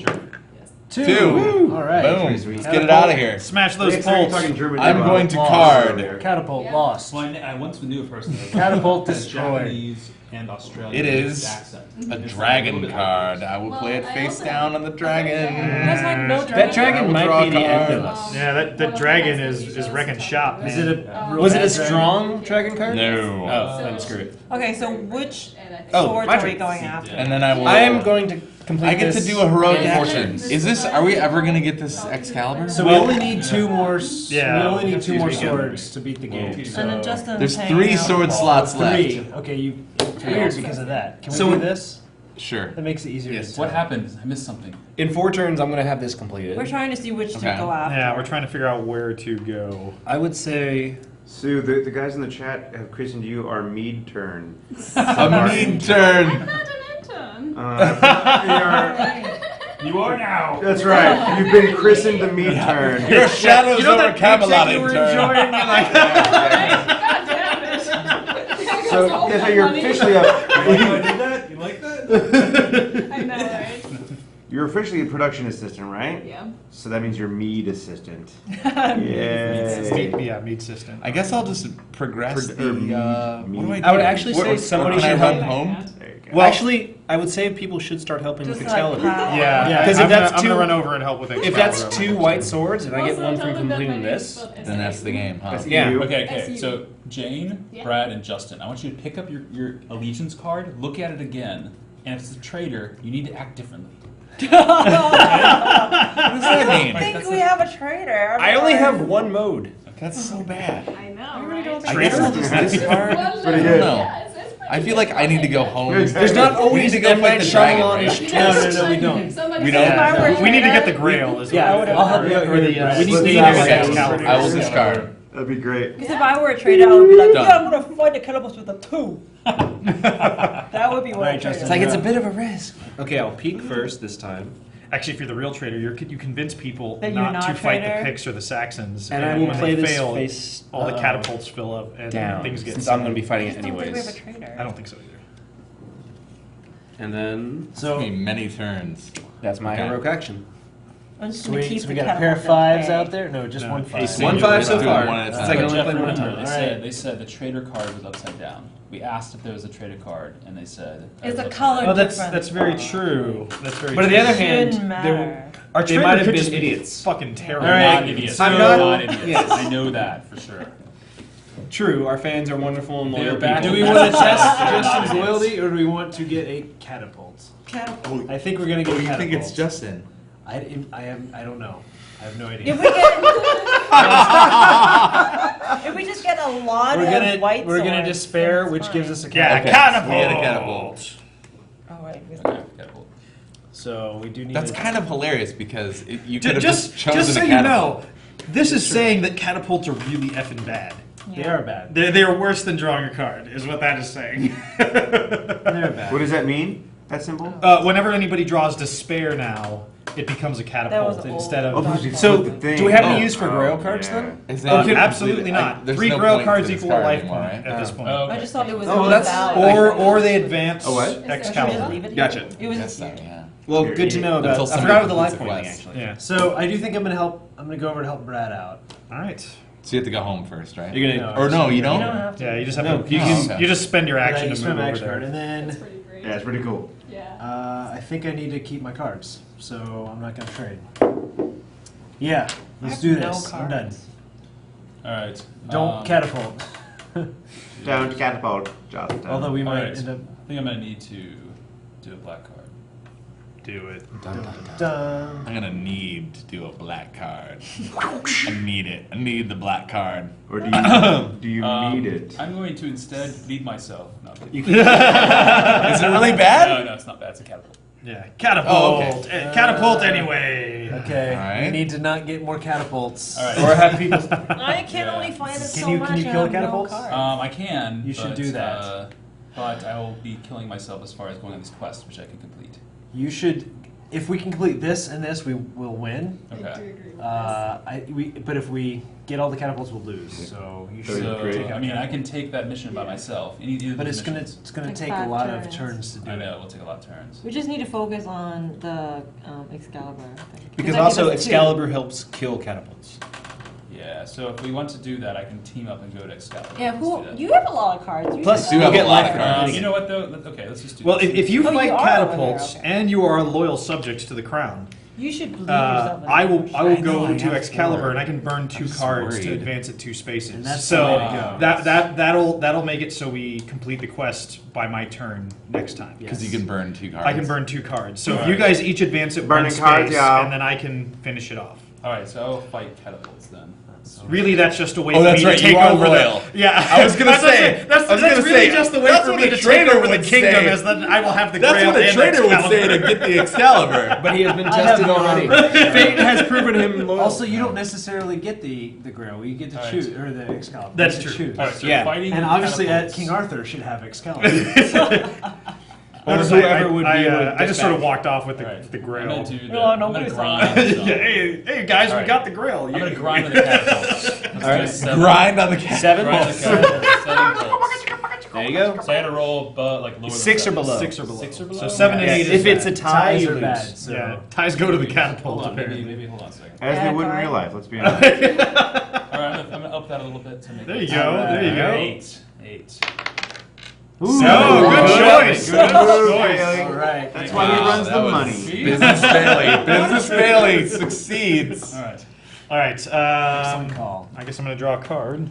2. 2. All right. Boom. Let's get it out of here. Smash those Wait, so you're bolts. talking German I'm now. going to Lost card. earlier. Catapult Yeah. lost. Well, I once knew a person that Catapult has destroyed. Japanese and Australian It is accent. a It's like dragon little bit card. I will Well, play it I face also- down on the dragon. That's like no dragon. That dragon I will might draw be a the end card. of us. Yeah, that dragon is wrecking shop, man. Is it a Was it a bad strong dragon card? No. Oh, So- then screw it. Okay, so which And I think Oh, swords my are we turn. going after? And then I will. I am going to complete I get to this. do a heroic Yeah. fortune. Is this? Are we ever gonna get this Excalibur? So we only need 2 more. Yeah, We only need 2 more excuse me again. swords to beat the game. So And then Justin. There's 3 sword slots left. 3. Okay, you. It's weird because of that. Can we So do it- this? Sure. That makes it easier. Yes. To What tell. happened? I missed something. In 4 turns, I'm going to have this completed. We're trying to see which Okay. to go after. Yeah, we're trying to figure out where to go. I would say Sue, the guys in the chat have christened you our mead turn. A mean turn. I'm not an intern. You are now. That's right. You've been christened the mead turn. Your shadows You know over that Camelot paycheck you were intern. enjoying? You're like, God damn it. So, yeah, so you're officially a that? You like that? I know, right? you're officially a production assistant, right? Yeah. So that means you're mead assistant. meat, Yay. yeah, meat system. I guess I'll just progress Or the. mead. What do I do? I would actually What- say somebody can I should run help. home? There you go. Well, actually, I would say people should start helping Just with like Excalibur. power. Yeah, Because I'm if that's gonna, I'm two- gonna run over and help with If that's Excalibur. 2 white swords and I get Also, one tell from them that my completing name is this, spelled Then that's the game, huh? That's yeah. you. Okay, That's okay. you. So Jane, Yeah. Brad, and Justin, I want you to pick up your allegiance card, look at it again, and if it's a traitor, you need to act differently. What does that I mean? think we have a traitor. I only have 1 mode. That's so bad. I know, I really right? don't I think guess I'll just discard. Well, Pretty I good. don't know. yeah, it's pretty I feel like I need to go home. There's not We always need an to go M. fight Night the dragon, Shyamalan-ish right? No, no, we don't. Somebody We said don't. if I were We need to traitor- get the Grail. Is Yeah, what I'll help you out or with the, the. we need split to that get one. Excalibur. I will discard. That'd be great. Because if I were a traitor, I would be like, Done. yeah, I'm gonna fight the catapult with a 2. That would be what Alright, a traitor Justin. It's like would it's a do. bit of a risk. Okay, I'll peek first this time. Actually, if you're the real traitor, you convince people That you're not not to a fight the traitor? Picts or the Saxons. And I will when play they this fail, face all the uh, catapults fill up and down, things get. since I'm going to be fighting I it just don't think we have a anyways. traitor. I don't think so either. And then So Many turns. that's my Okay. heroic action. I'm just gonna Sweet. keep So the we got a pair of catapult 5s in out there? No, just No, one a 5. single. 1 5 so do it far. one at a It's time. like I But only Jeff, played one at a remember, time. they Alright. said the traitor card was upside down. We asked if there was a traitor card, and they said It's it was a upside color down. Oh, that's difference. very true. That's very. But on true. the other hand, Shouldn't matter. our they traitor might have could been just be idiots. fucking terrible. They're Alright, not idiots. I'm They're not- idiots. yes. I know that for sure. True, our fans are wonderful and They're loyal bad. people. Do we want to test Justin's loyalty, or do we want to get a catapult? Catapult. I think we're gonna get a You catapult. think it's Justin? I don't know. I have no idea. If we get, if we just get a lot We're of gonna white we're gonna swords, despair, then it's which fine. gives us a Yeah, catapult. catapult. We had a catapult. Oh, right, because So we do need. That's to- kind of hilarious because you could have Just chosen so a you catapult. know, this is saying that catapults are really effing bad. They are bad. They are worse than drawing a card, is what that is saying. They're bad. What does that mean? That symbol? Whenever anybody draws despair now, it becomes a catapult instead of. So, the thing. do we have any Oh. use for Oh, Grail cards yeah. then? Is Absolutely not. there's 3 no Grail point cards to this equal a card life anymore, point right? at this point. Oh, I just thought it was. Oh, a that's- value. Or they advance Oh, what? Should we just Excalibur. leave it here? Gotcha. It was. Guess so, yeah. Well, good to know about. Until I somebody forgot about the life completes point the thing, quest. actually. Yeah. So I do think I'm gonna help. I'm gonna go over to help Brad out. All right. So you have to go home first, right? You're gonna. Or no, you don't? You don't have to. Yeah, you just have No, to. you can- You just spend your But action I to spend move my over action card, there. and then That's pretty great. Yeah, it's pretty cool. Yeah. I think I need to keep my cards, so I'm not gonna trade. Yeah, let's do No this. I'm done. cards. All right. Don't catapult. Don't catapult. Just Although we might Alright. end up. I think I'm gonna need to do a black card. Do it. Dun. I'm gonna need to do a black card. I need it. I need the black card. Or do you need it? I'm going to instead bleed myself. No, I'm kidding. You Is it really bad? No, it's not bad. It's a catapult. Yeah, catapult. Oh, okay. Catapult anyway. Okay, Alright. we need to not get more catapults. All right. Or have people. I can Yeah. only find it Can so you- much. can you I kill have no catapults? cards. I can. You should but, do that. But I will be killing myself as far as going on this quest, which I can complete. You should. If we can complete this and this, we will win. I do Okay. agree with But if we get all the catapults, we'll lose. So you So should. you create- take out I mean, I catapults. can take that mission by myself. Either of But these it's gonna missions. take a 5 lot of turns. turns to do I it. know, it will take a lot of turns. We just need to focus on the Excalibur thing. Because that also gives us 2. Excalibur helps kill catapults. Yeah, so if we want to do that, I can team up and go to Excalibur. Yeah, Let's who? do that. You have a lot of cards. You Plus, should Do you'll have get a lot life of cards. cards. You know what though? Okay, let's just do Well, this. if you Oh, you fight are over catapults there, okay. and you are loyal subjects to the crown, You should bleed yourself. I will I know, go I to have Excalibur 4. and I can burn 2 I'm just cards to worried. advance it 2 spaces. And that's so the way to go. that'll make it so we complete the quest by my turn next time. Because you can burn 2 cards. I can burn 2 cards. So if Alright. you guys each advance it Burning 1 space, cards, yeah. and then I can finish it off. All right, so I'll fight catapults then. Really, that's just a way Oh, for that's me right, to take you are over loyal. the. Yeah, I was gonna say- That's I was that's gonna really say, just the way that's for what me a to take traitor over the would kingdom. say. Is that I will have the That's Grail what a and traitor would say Excalibur. to get the Excalibur. But he has been I have tested no already. idea. Fate has proven him loyal. Also, you don't necessarily get the Grail. We get to Alright. choose, or the Excalibur. That's You get to true. choose. All right, so Yeah. fighting And obviously, catapults. King Arthur should have Excalibur. Or Notice whoever would be able to I just sort of dispatch. walked off with the, All right. the I'm Grail. gonna do the, Oh, no, I'm gonna please grind. yeah, some. hey guys, we Alright. got the Grail. I'm gonna Yeah. grind on the catapults. Let's do Alright. a 7. Grind on the cat. 7 Grind on the bolts. catapults. 7 bolts. There you go. So I had to roll, but like lower 6 or than below. 6 or below. 6 or below. So 7 and Yeah, 8 is if it's bad. a tie, Ties you are lose. bad. So. Yeah, ties go to the Hold catapult. on, apparently. maybe hold on a second. As they Bad would in card. real life, let's be honest. All right, I'm gonna up that a little bit to make There it you go. There you go. 8. Oh, good choice. Good choice. All right. That's why he runs that the was- money. Business Bailey. Business Bailey succeeds. All right. All right. Some call. I guess I'm gonna draw a card.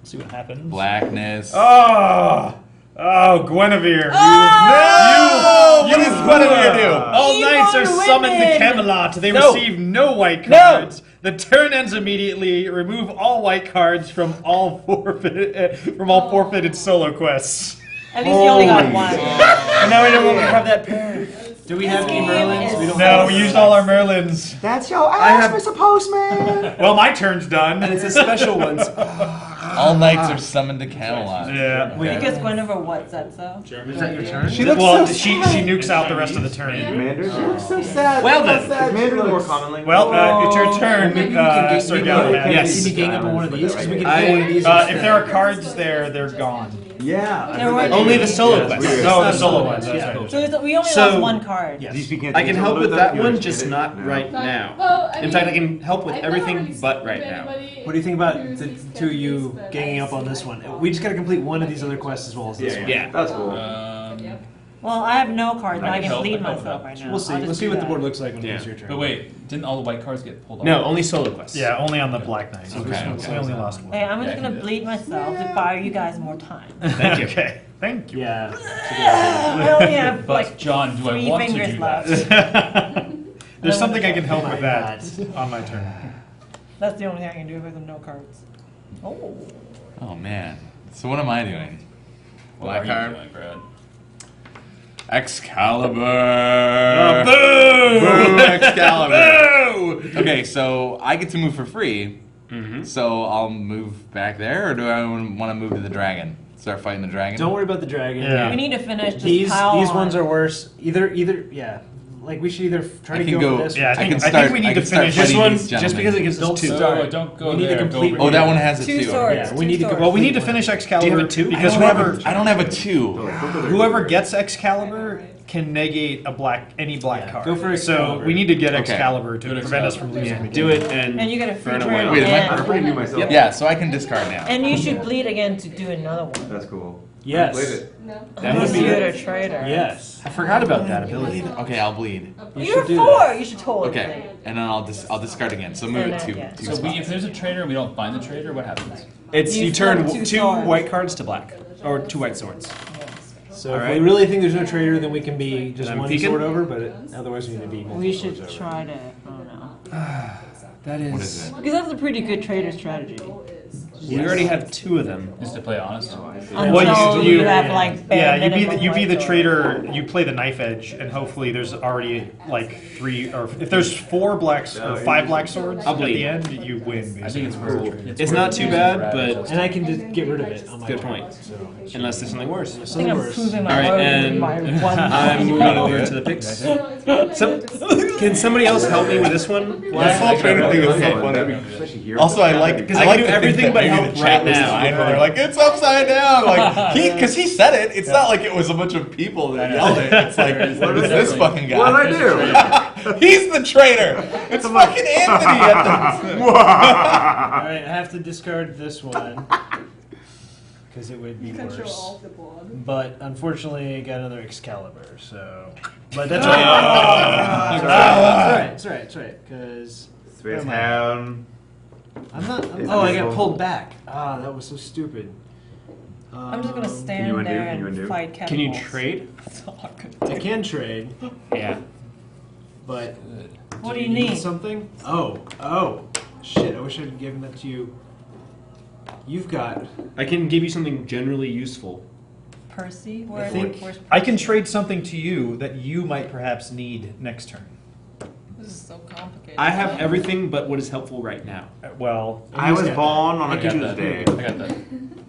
See what happens. Blackness. Oh, Guinevere. No! You What does Guinevere do? All Evil knights are summoned to women. Camelot. They No. receive no white No. cards. The turn ends immediately. Remove all white cards from all forfeited solo quests. At least you only got Holy one. And now we no longer have that pair. Do we have any Merlins? We don't No, have we used all our Merlins. That's your ass, Mr. Postman! Well, my turn's done. And it's a special one. All knights are summoned to Camelot. Yeah. Because Guinevere what said so? Is that your turn? She looks Well, so she sad. nukes out the rest of the turn. Commander, she looks so sad. Well Look how then. sad she Commander more looks. commonly. Well, it's your turn, Maybe we can Sir get Galahad. Yes. Can you gang up on one of these? Because we can I- get one of these. If instead. there are cards there, they're gone. Yeah. There were- Only the solo Yeah, quest. that's weird. No, the not solo solo ones. ones, That's yeah. right. So it's, we only So- lost one card. Yes. These people can't I take can a help little with bit of that you one, get just it? not No. right But- now. Well, I In fact, I mean, can help with I've everything never really but spoken right to now. anybody What do you think about who's the these two of you countries, but ganging I up on see this that one? all. We just got to complete one of these other quests as well as this Yeah, one. Yeah. That's cool. Yep. Well, I have no cards, but I I can can help, bleed I can help myself with right that. now. We'll see. I'll just We'll see do what the that. board looks like when Yeah. it's your turn. But wait, didn't all the white cards get pulled off? No, only solo quests. Yeah, only on the Black Knight. Okay. So we only lost one. Hey, I'm just Yeah, I gonna can do bleed myself to buy you guys more time. Thank you. Okay. Thank you. Yeah. I only have But like John, do I 3 want to fingers do left. that? There's something I can help Oh with my that God. on my turn. That's the only thing I can do with no cards. Oh. Oh man. So what am I doing? What are you Black card. doing, Brad? Excalibur. Boo! Boo! Excalibur. Okay, so I get to move for free. So I'll move back there, or do I want to move to the dragon? Start fighting the dragon? Don't worry about the dragon. Yeah. We need to finish this These pile ones on. are worse. Either yeah. Like we should either try I to can go go. for this. Yeah, I one. think- can I think start. we need I to can start finish fighting this one these just gentlemen. because it gives us Don't two. start. Don't go We need there. to complete. Go Oh, that one has a Two 2. swords. Yeah, we two need to go- swords. Well, we need to finish Excalibur Do you have a 2? because I don't have a 2. whoever gets Excalibur can negate any black Yeah, card. go for So Excalibur. we need to get Okay. Excalibur to Good prevent us from Excalibur. losing. Do it and And you get a free burn turn away. Wait, am I- again. I'm pretty new myself. Yeah, so I can discard now. And you should bleed again to do another one. That's cool. Yes. Played it. That would Unless be you're good. a traitor. Yes. I forgot about that ability. Okay, I'll bleed. You're should do 4. that. You should totally Okay, bleed. and then I'll discard again. So move And it then, two. yeah. two So spots. if there's a traitor and we don't find the traitor, what happens? It's You you turn flip two two swords. white cards to black, or 2 white swords. So All if right. we really think there's no traitor, then we can be just And I'm one peeking? sword over. But otherwise, we need to be. multiple We swords should over. try to. I don't know. That is. What is it? Because that's a pretty good traitor strategy. We already have 2 of them. Just to play honest. Until Well, you have like bare you minimum be the white swords. traitor. You play the knife edge, and hopefully there's already like 3 or if there's 4 blacks or 5 black swords I'll at bleed. the end, you win. I think it's Basically. worth It's not too bad, but And I can just get rid of it. On my good turn. point. So, Unless there's something worse. I think something I'm worse. proving All my right, worth and with my one. I'm moving over to the picks. Can somebody else help me with this one? This whole traitor thing is so funny. Also, I like Because I can do everything but help right now. They're like, it's upside down. Like because he said it. It's not like it was a bunch of people that yelled it. It's like, what is this fucking guy? What did I do? He's the traitor. It's fucking Anthony at the. All right, I have to discard this one because it would be worse. But unfortunately, I got another Excalibur. So, but that's all right. It's all right. It's all right. Because Space Hound. I'm not. Oh, I got pulled back. Ah, that was so stupid. I'm just gonna Can you stand undo? there Can you and undo? fight Catapult. Can you trade? I can trade, Yeah. but What do you need? something? Oh, shit! I wish I'd given that to you. You've got. I can give you something generally useful. Percy? Where, think where's I can trade something to you that you might perhaps need next turn. This is so complicated. I have everything but what is helpful right now. Well, I was born on I a got that. Tuesday. I got that.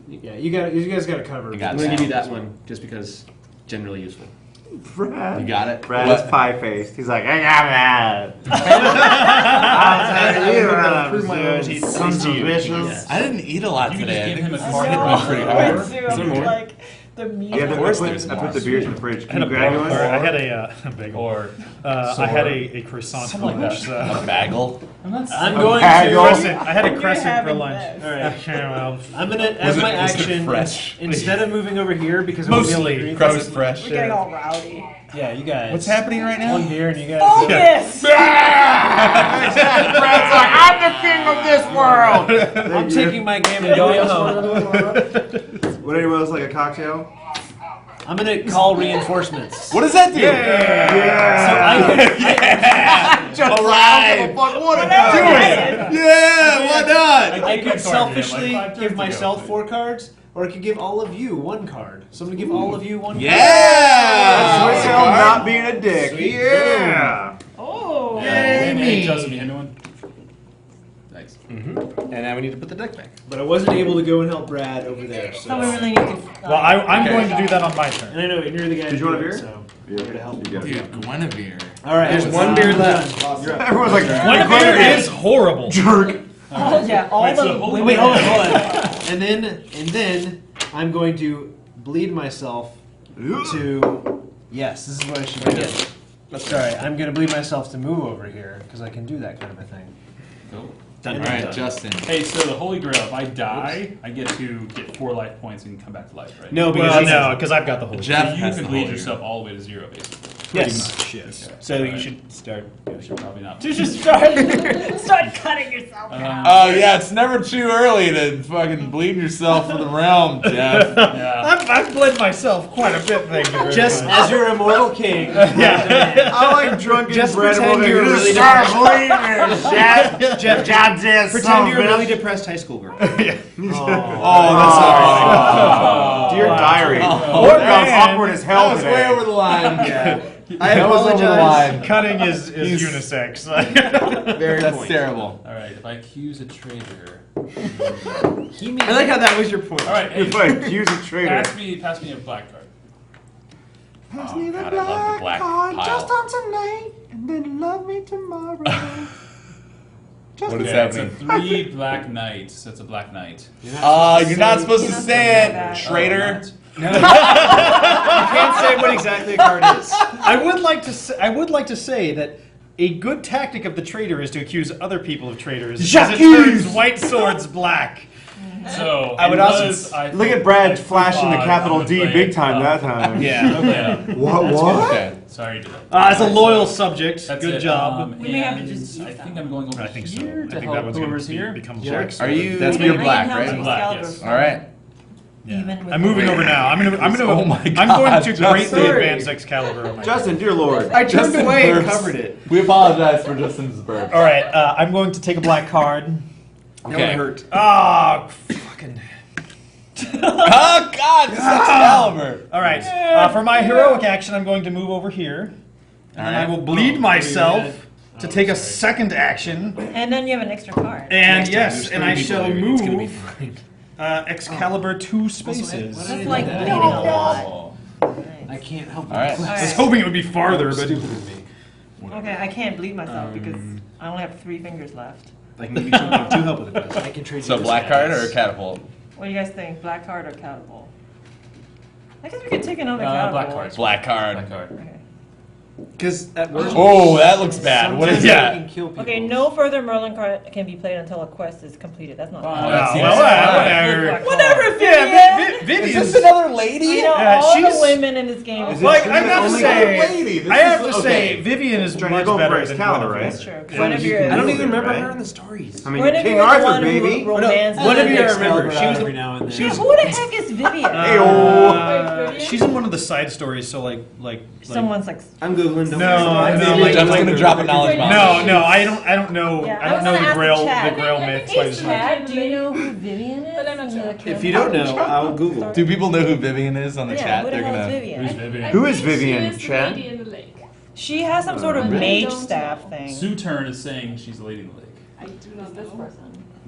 Yeah, you guys got to cover. You got I'm that. gonna give you that one just because generally useful. Brad. You got it. Brad What? is pie-faced. He's like, I got that. I'll tell you what I'm saying. Sons of bitches. I didn't eat a lot You can today. just give him a I card. think it's pretty hard. Is there more? Like, the meat. Yeah, Of course I there's put more. the beers in the fridge. I Can had you a grab bagel. yours? Or I had a bagel. Or I had a croissant for Something like lunch. that. A bagel. I'm going bagel. to. Crescent. I had a You're crescent for having lunch. this. All right. Okay, well, I'm gonna, as Was my it action, fresh? instead of moving over here because I won't be able to Mostly breathe, Crescent fresh. We're getting all rowdy. Yeah, you guys. What's happening right now? One beer and you guys. Focus! Brad's like, I'm the king of this world. I'm taking my game and going home. Would anyone else like a cocktail? I'm gonna call reinforcements. What does that do? So All right. What a Yeah, why not? I could Card selfishly in, like 5 turns give ago. myself 4 cards, or I could give all of you 1 card. So I'm gonna give all of you 1 card. Yeah. Myself not being a dick. Yeah. Oh! Hey, Justin, you hand me one? Thanks. And now we need to put the deck back. But I wasn't able to go and help Brad over there. So. So we really need to. well, I'm going to do that on my turn. And I know you're the guy. Did you want a to do beer? it, So Yeah. here to help. You get it. Dude, Guinevere. All right. There's one beer left. Everyone's like, Guinevere is horrible. jerk. Yeah, all Wait, the. so hold Wait, hold on. And then I'm going to bleed myself to. Yes, this is what I should do. Sorry, I'm going to bleed myself to move over here because I can do that kind of a thing. Cool. Done. All right, Justin. Hey, so the Holy Grail, if I die, I get to get 4 life points and come back to life, right? No, because Well, he's- no, because I've got the whole. Jeff So you has can the bleed whole yourself all the way to 0, basically. Yes. Yes. So you should start. I should probably not. You should start cutting yourself out. Oh yeah, it's never too early to fucking bleed yourself for the realm, Jeff. Yeah. I've bled myself quite a bit, thank you very Just much. as your immortal king. I like drunken Just Brad. pretend you're You really start bleeding, Jeff. Pretend you're a really depressed high school girl. Oh, that's not funny. Dear diary. Oh, Lord, that was man. awkward as hell That was today. way over the line. I That was over the line. Cutting is He's- unisex. Very That's point. terrible. All right, if I accuse a traitor. I like how that was your point. All right, hey, If I accuse a traitor. pass me a black card. Pass Oh, me the God, I love the black card pile. just on tonight, and then love me tomorrow. Just What does Okay, that it's mean? a 3 black knights. That's a black knight. You're not supposed to You're not say supposed to it, say traitor. You can't say what exactly a card is. I would like to say that a good tactic of the traitor is to accuse other people of traitors. Because it turns white swords black. So I would unless also- I Look think at Brad I flashing the thought capital I would D play big it time tough. that time. Yeah. Yeah. What? Okay. Sorry to do that. As a loyal subject, That's good it. job. We may have to and just use I that. think I'm going over I think so. here I to think help that one's going whoever's to here. become Yeah. black. Are you? That's You're me. black, I can right? help Black, Excalibur yes. from- All right. Yeah. Even with I'm the moving red. over now. I'm gonna. Oh my I'm God, going to Justin. greatly advance Excalibur. On my Justin, dear Lord. I turned Justin away and burps. covered it. We apologize for Justin's burp. All right. I'm going to take a black card. No Okay. one hurt. Ah, fucking. Oh God, it's Excalibur. All right. For my heroic action, I'm going to move over here, and then I will bleed myself to take a second action. And then you have an extra card. And Next time, yes, there's and 30 I people shall here. It's gonna be move fine. Excalibur 2 spaces. That's like bleeding a lot. Oh. I can't help All right. it. I was hoping it would be farther, but Stupid of me. Okay, I can't bleed myself because I only have 3 fingers left. I can give you something to help with it. I can trade you So this black guy. card or catapult? What do you guys think? Black card or catapult? I guess we could take another Black catapult. card. Black card. Black card. Okay. Because at worst, Oh, that looks bad. What is sometimes I that? can kill people. Okay, no further Merlin card can be played until a quest is completed. That's not Oh, bad. that's- whatever. Whatever, Yeah, Vivian! Is Vivian's. this another lady? You know, Yeah, all the she's- women in this game. Is Are it- Like, I have to Only say, lady. This I have is- to okay. say, Vivian is John, much you're going better for than Excalibur, Guinevere. right? That's true. Yeah, Guinevere you I don't is- even remember right? her in the stories. I mean, Guinevere King is the Arthur, one who baby. romances One of you I Excalibur. remember. She was every now and then. Yeah, who the heck is Vivian? She's in one of the side stories, so like Someone's like. I'm googling. don't No, worry. no, Maybe like- Jeff's like gonna the- drop a knowledge bomb. no, I don't know. Yeah, I don't know was the gonna Grail, ask the Grail Chad. myths. Maybe I it's just- Chad, do you know who Vivian is? But I'm not sure. If you don't know, I'll Google. Do people know who Vivian is on the Yeah, chat? who the They're hell is gonna. Vivian? Who's Vivian? Who is I think Vivian, She is the Chad? lady in the lake. She has some sort of I mage don't staff know. thing. Sue Turn is saying she's the lady in the lake. I do not This know. person.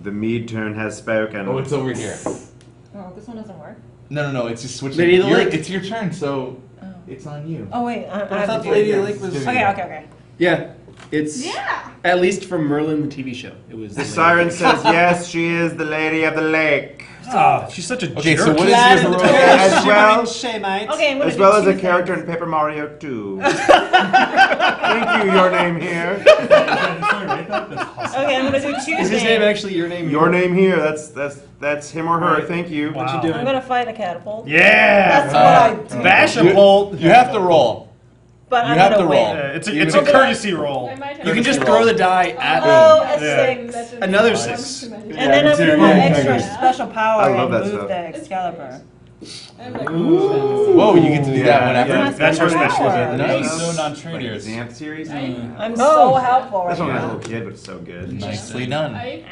The mead turn has spoken. Oh, it's over here. Oh, this one doesn't work. No, it's just switching. Lady of the Your- Lake. It's your turn, so Oh. it's on you. Oh wait, I I have thought to the do Lady it. of the Lake was. Okay. Yeah, it's Yeah. at least from Merlin, the TV show. It was. The Lady. siren says, yes, she is the lady of the lake. Ah, she's such a Okay, jerk. so what is Glad your in the heroic past, action? As well- shivering Shemite. Okay, I'm gonna As do well as two a character things. in Paper Mario 2. Thank you, your name here. Okay, I'm gonna do two Is things. his name actually your name? Your name here, that's him or her, Alright. thank you. Wow. What you doing? I'm gonna fight a catapult. Yeah. That's what I do. Bash a bolt. You have to roll. But you I'm have gonna to win. roll. It's Even a if- courtesy roll. I might have You can just Roll. throw the die at Oh, me. a Yeah. six. Another six. And then I'm gonna have extra special power I love and that move stuff. the Excalibur. I'm like, Whoa, you get to do that whenever. Yeah. That's her special Power. ability. Nice. So Like non-traitors. the Xanth series? I'm so helpful right That's when I was a now. little kid, but it's so good. Nicely done. I.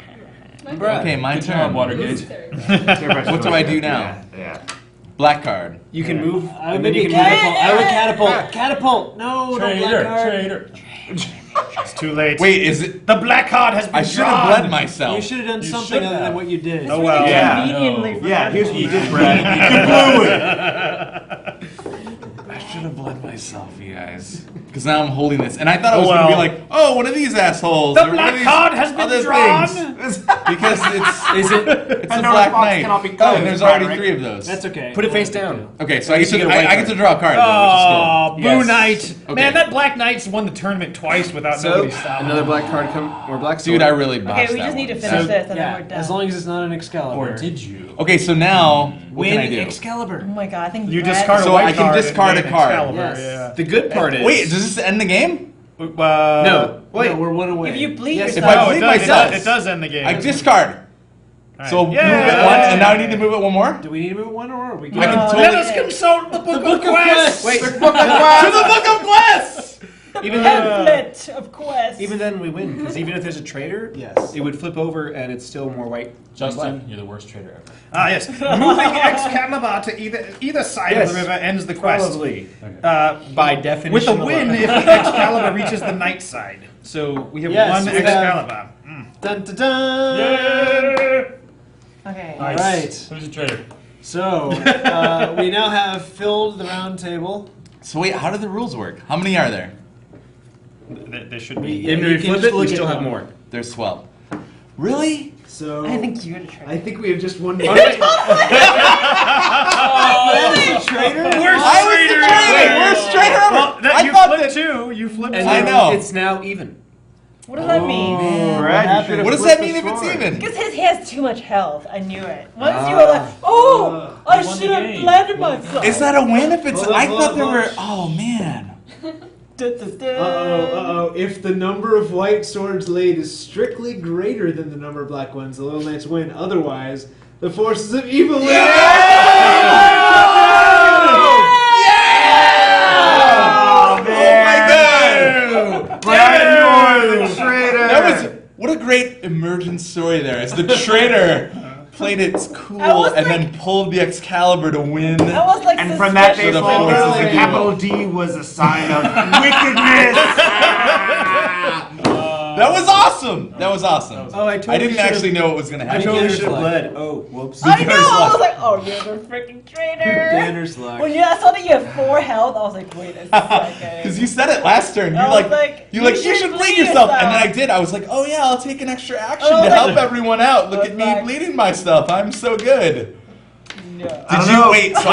Okay, my Good job, turn. Watergate. What do I do now? Yeah. Black card. You can move. I and would then you can catapult. move. I would catapult. Catapult. No, no black Traitor, card. traitor. It's too late. Wait, is it? The black card has been I should have drawn. bled You myself. should have done You something should other have. than what you did. Oh well. Yeah. Conveniently for Yeah, here's what you did, Brad. You blew it. I should have bled myself, you guys. Because now I'm holding this, and I thought I was Oh, going to be well. like, oh, one of these assholes. The or one of black these card has been other drawn. things. Because Is it? it's a Pandora's black box knight. cannot be Oh, closed, and there's already Roderick. 3 of those. That's okay. Put it face down. Okay, so I get You to get a white I get to card. draw a card, though, Oh, which is good. Boo Yes. Knight. Okay. Man, that Black Knight's won the tournament twice without So nobody stopping. another black card come or black sword. Dude, I really botched Okay, we that just need to one. finish So, this and yeah, then we're done. as long as it's not an Excalibur. Or did you? Okay, so now, what Win can I do? Excalibur. Oh my god, I think You Brad- discard a So white I can card discard and a gain card. Excalibur, Yes. The good part is. Wait, does this end the game? Yeah. No. Wait. No, we're one away. If you bleed Yes, If yourself, I No, bleed it does. myself. It does end the game. I discard. Right. So move it Yeah. once, and now I need to move it one more? Do we need to move one or are we I good? can No, totally... Let us consult the Book of Quests. Wait. To the Book of Quests! Even then, Template of quest. even then we win because even if there's a traitor, Yes. it would flip over and it's still more white. than Justin, black. you're the worst trader ever. Ah, yes. Moving Excalibur to either side Yes. of the river ends the quest. Probably. Okay. By definition. With a alone. win if Excalibur reaches the night side. So we have Yes, one we have- Excalibur. Dun dun dun. Okay. All right. Who's the trader? So we now have filled the round table. So wait, how do the rules work? How many are there? There should be. Yeah, If you we can flip just it, we look still at have them. more. There's 12. Really? So I think you're the traitor. I think we have just one. Oh, That is a traitor. I was the traitor! Wait, worst traitor ever! Well, I you thought flipped that... two. You flipped And two. I then know. It's now even. What does that mean? Brad, you should have What does flipped that mean the if it's sword. even? Because he has too much health. I knew it. Once you were like, oh, I won the should have game. planted myself. Is that a win if it's... Hold on, I hold thought on, there hold were... on. Oh, man. Uh-oh. If the number of white swords laid is strictly greater than the number of black ones, the Little Knights win. Otherwise, the forces of evil win. Oh, man. Oh, my God! Brad, you're the traitor. That was... What a great emergent story there. As the traitor played it cool I was and like- then pulled the Excalibur to win. I was like, And from that day the forward, forces of the evil. capital D was a sign of wickedness. That was awesome! That was awesome. Oh, I totally didn't should've- actually know what was going to I happen. totally Beginner's should have luck. led. Oh, whoops. I know. Beginner's I luck. was like, oh, you're the freaking traitor. Banner's luck. When I saw that you have 4 health, I was like, wait a second. Because you said it last turn. I You're was like, you you should should bleed bleed yourself. And then yourself. I did. I was like, oh yeah, I'll take an extra action I was to like- help everyone out. Look I at was me like- bleeding myself. I'm so good. No. I Did don't you know. wait? So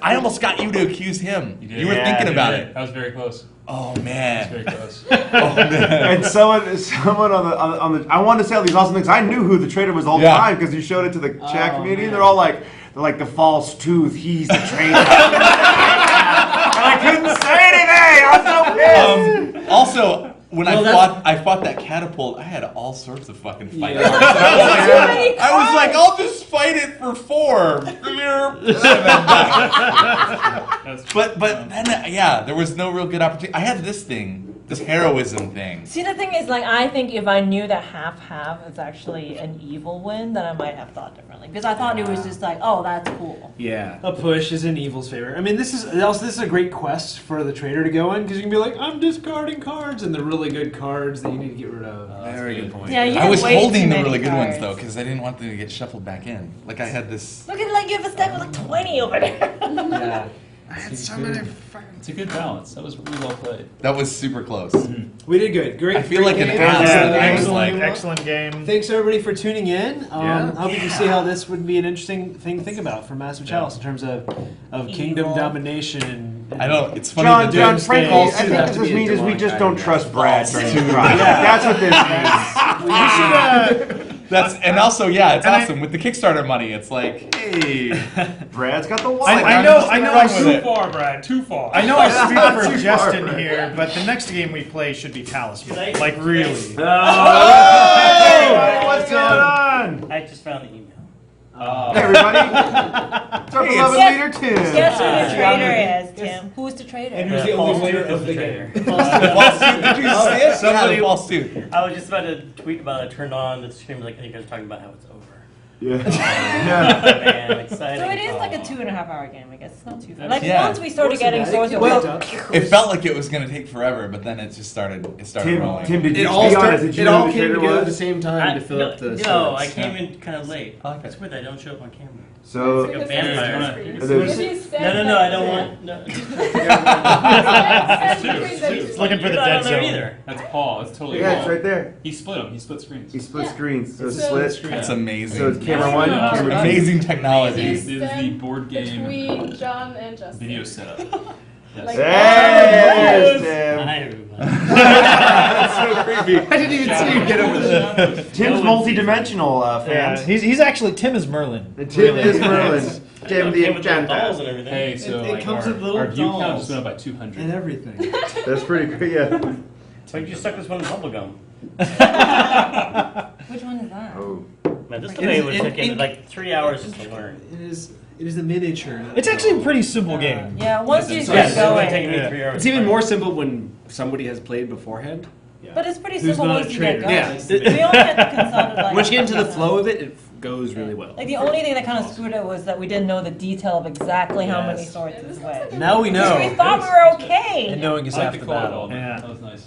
I almost got you to accuse him. You did. You were Yeah, thinking I about Yeah, it. That was very close. Oh That's man. very close. Oh man. And someone on the I wanted to say all these awesome things. I knew who the traitor was the whole Yeah. time because you showed it to the chat Oh, community. man. They're all like, the false tooth. He's the traitor. And I couldn't say anything. I was so pissed. Also, when Well, I fought that catapult, I had all sorts of fucking fight Yeah. cards. Too many I was like, cards. I'll just fight it for 4. But then yeah, there was no real good opportunity. I had this thing, this heroism thing. See, the thing is, like, I think if I knew that half-half is actually an evil win, then I might have thought differently. Because I thought it was just like, oh, that's cool. Yeah. A push is in evil's favor. I mean, this is a great quest for the trader to go in because you can be like, I'm discarding cards, and the really good cards that you need to get rid of. Very good point. Yeah, you I have was way holding too the many really good ones cards. though, because I didn't want them to get shuffled back in. Like I had this. Look at, like, you have a stack with like 20 over there. Yeah. I had so many. It's a good balance. That was really well played. That was super close. We did good. Great. I feel great like an game. ass. Yeah, that I was Excellent, like, excellent game. Thanks everybody for tuning in. Yeah. I hope you can see how this would be an interesting thing to think about for Massive Chalice in terms of kingdom Evil. domination and I know it's funny. John, to John, do. frankly, False I think have this to just be a means is we demonic just don't item. trust Brad during the False. drive. That's what this means. That's and also yeah, it's And I- awesome with the Kickstarter money. It's like, hey, Brad's got the wallet. I know run with it. far, Brad. Too far. I know I speak Not for too Justin far. here, but the next game we play should be Talisman. Like really. Hey, what's going on? I just found the email. Hey, everybody. It's our beloved Guess- leader, Tim. Guess who the traitor is, Tim? Who's the traitor? and who's the only winner False of the traitor. game. false suit. Did you see it? Somebody- Yeah, the false suit. I was just about to tweet about it. I turned on the stream, like, you guys were talking about how it's over. Yeah. Oh, man, exciting. So it is like a Oh. 2.5-hour game, I guess. It's not too fast. Like, Yeah. once we started getting Wasn't swords that- of Well, It felt like it was gonna take forever, but then it just started. It started Tim, rolling. did It you all be honest? Did you know who the came traitor together at the was? same time to fill up the no, slots. I came in kind of late. I like That's it. weird. I don't show up on camera. So, Like a vampire. there's- No, I don't want. No. It's looking for You're the not dead on there zone. either. That's Paul. That's totally yeah, Paul. it's right there. He split them. He split screens. He split Yeah. screens. So it's So- split. That's amazing. So it's camera one, Yeah. camera two. amazing technology. This is the board game Between John and Justin. video setup. Yes. Like- Hey, there's Hi, Tim. everybody. That's so creepy. I didn't even see you get over there. Tim's multi-dimensional Yeah, fans. he's actually Tim is Merlin. Tim is Merlin. Tim the Came with the dolls Enchanter. and everything. Hey, so It like comes our, with little our view count dolls. just went up by 200. And everything. That's pretty good. Yeah. So you just stuck this one in bubble gum. Which one is that? Oh. Man, this It today is- would it- take it- like 3 hours just to learn. It is. It is a miniature. It's actually a pretty simple game. Yeah, once you Yeah, get it's only going. taking me Yeah. 3 hours. It's even more simple when somebody has played beforehand. But it's pretty Who's simple not once a you get traitor. going. Yeah. We only had to consult like. Once you get into the flow of it, it goes really well. Like the only thing that kind of screwed it was that we didn't know the detail of exactly how many Yes. swords this way. Now we So we know. thought we were okay. And knowing is I like half the the call battle. Yeah. That was nice.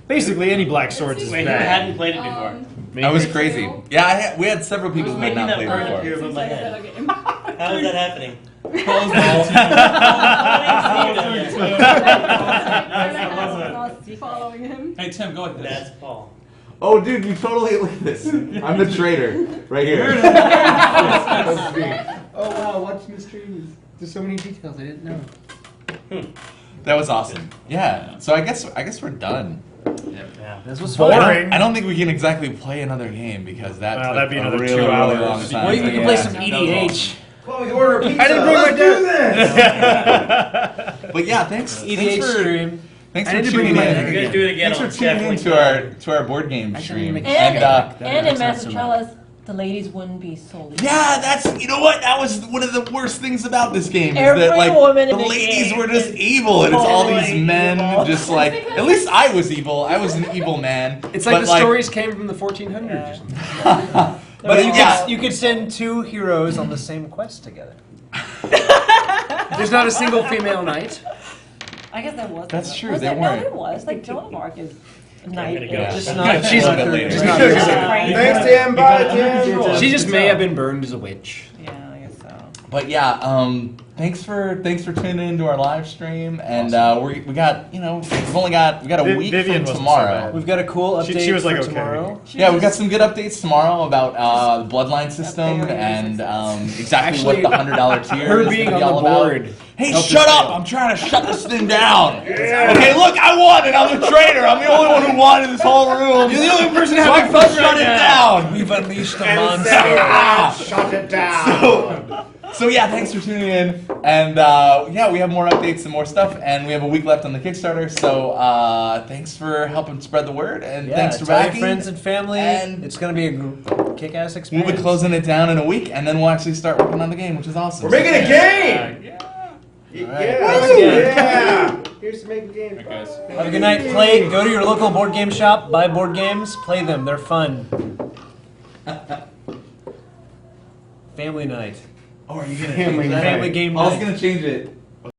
Basically, any black swords is Wait, who bad. hadn't played it before? That was crazy. Yeah, we had several people who had Making not that played word before. appear above my head. How is that happening? Following him. Hey Tim, go like this. That's Paul. Oh, dude, you totally look at this. I'm the traitor right here. Oh wow, watching the stream. There's so many details I didn't know. That was awesome. Yeah. So I guess we're done. Yeah. This was Boring. I don't think we can exactly play another game because that Well, took that'd be a another really, 2 really hours. long time. Well, you can Yeah. play some EDH. Chloe, order pizza. I didn't bring my But yeah, thanks. EDH stream. Thanks I for need to bring tuning my- in. You guys do it again. Thanks for I'll tuning in definitely to our board game stream. make- And that in makes Massive sense. Chalice, the ladies wouldn't be so. Yeah, that's you know what? That was one of the worst things about this game. Is Every that like woman the in the ladies game were just is evil, and it's all these totally men evil. just like. At least I was evil. I was an evil man. It's like but, the stories came from the 1400s or something. But you yeah. could you could send 2 heroes on the same quest together. There's not a single female knight. I guess there was. That's true, Was there there? No, weren't. there was. Like Joan of Arc is a knight. gonna go. Just Yeah. not. She's not a bit her- later. just not Yeah. her- Crazy. Thanks, Tim. Bye, Tim. She just may have been burned as a witch. Yeah, I guess so. But yeah, thanks for tuning into our live stream, and we got we got a week Vivian from wasn't so tomorrow. bad. We've got a cool update She was like, for okay. tomorrow. Yeah, we got some good updates tomorrow about the bloodline system and exactly what the $100 tier Her is being gonna be on all the about. board. Hey, helped shut us up! out. I'm trying to shut this thing down. Okay, look, I won, and I'm the traitor. I'm the only one who won in this whole room. You're the only person having fun. Shut it down. We've unleashed a monster. Shut it down. So yeah, thanks for tuning in, and yeah, we have more updates and more stuff, and we have a week left on the Kickstarter. So thanks for helping spread the word, and Yeah, thanks for tell your backing. friends and family. And It's going to be a kick-ass We'll experience. be closing it down in a week, and then we'll actually start working on the game, which is awesome. We're making a game. Yeah. Here's to make a game. Alright, guys. Have a good night. Play. Go to your local board game shop. Buy board games. Play them. They're fun. Family night. Oh, are you gonna Family change that? family game I was night. gonna change it.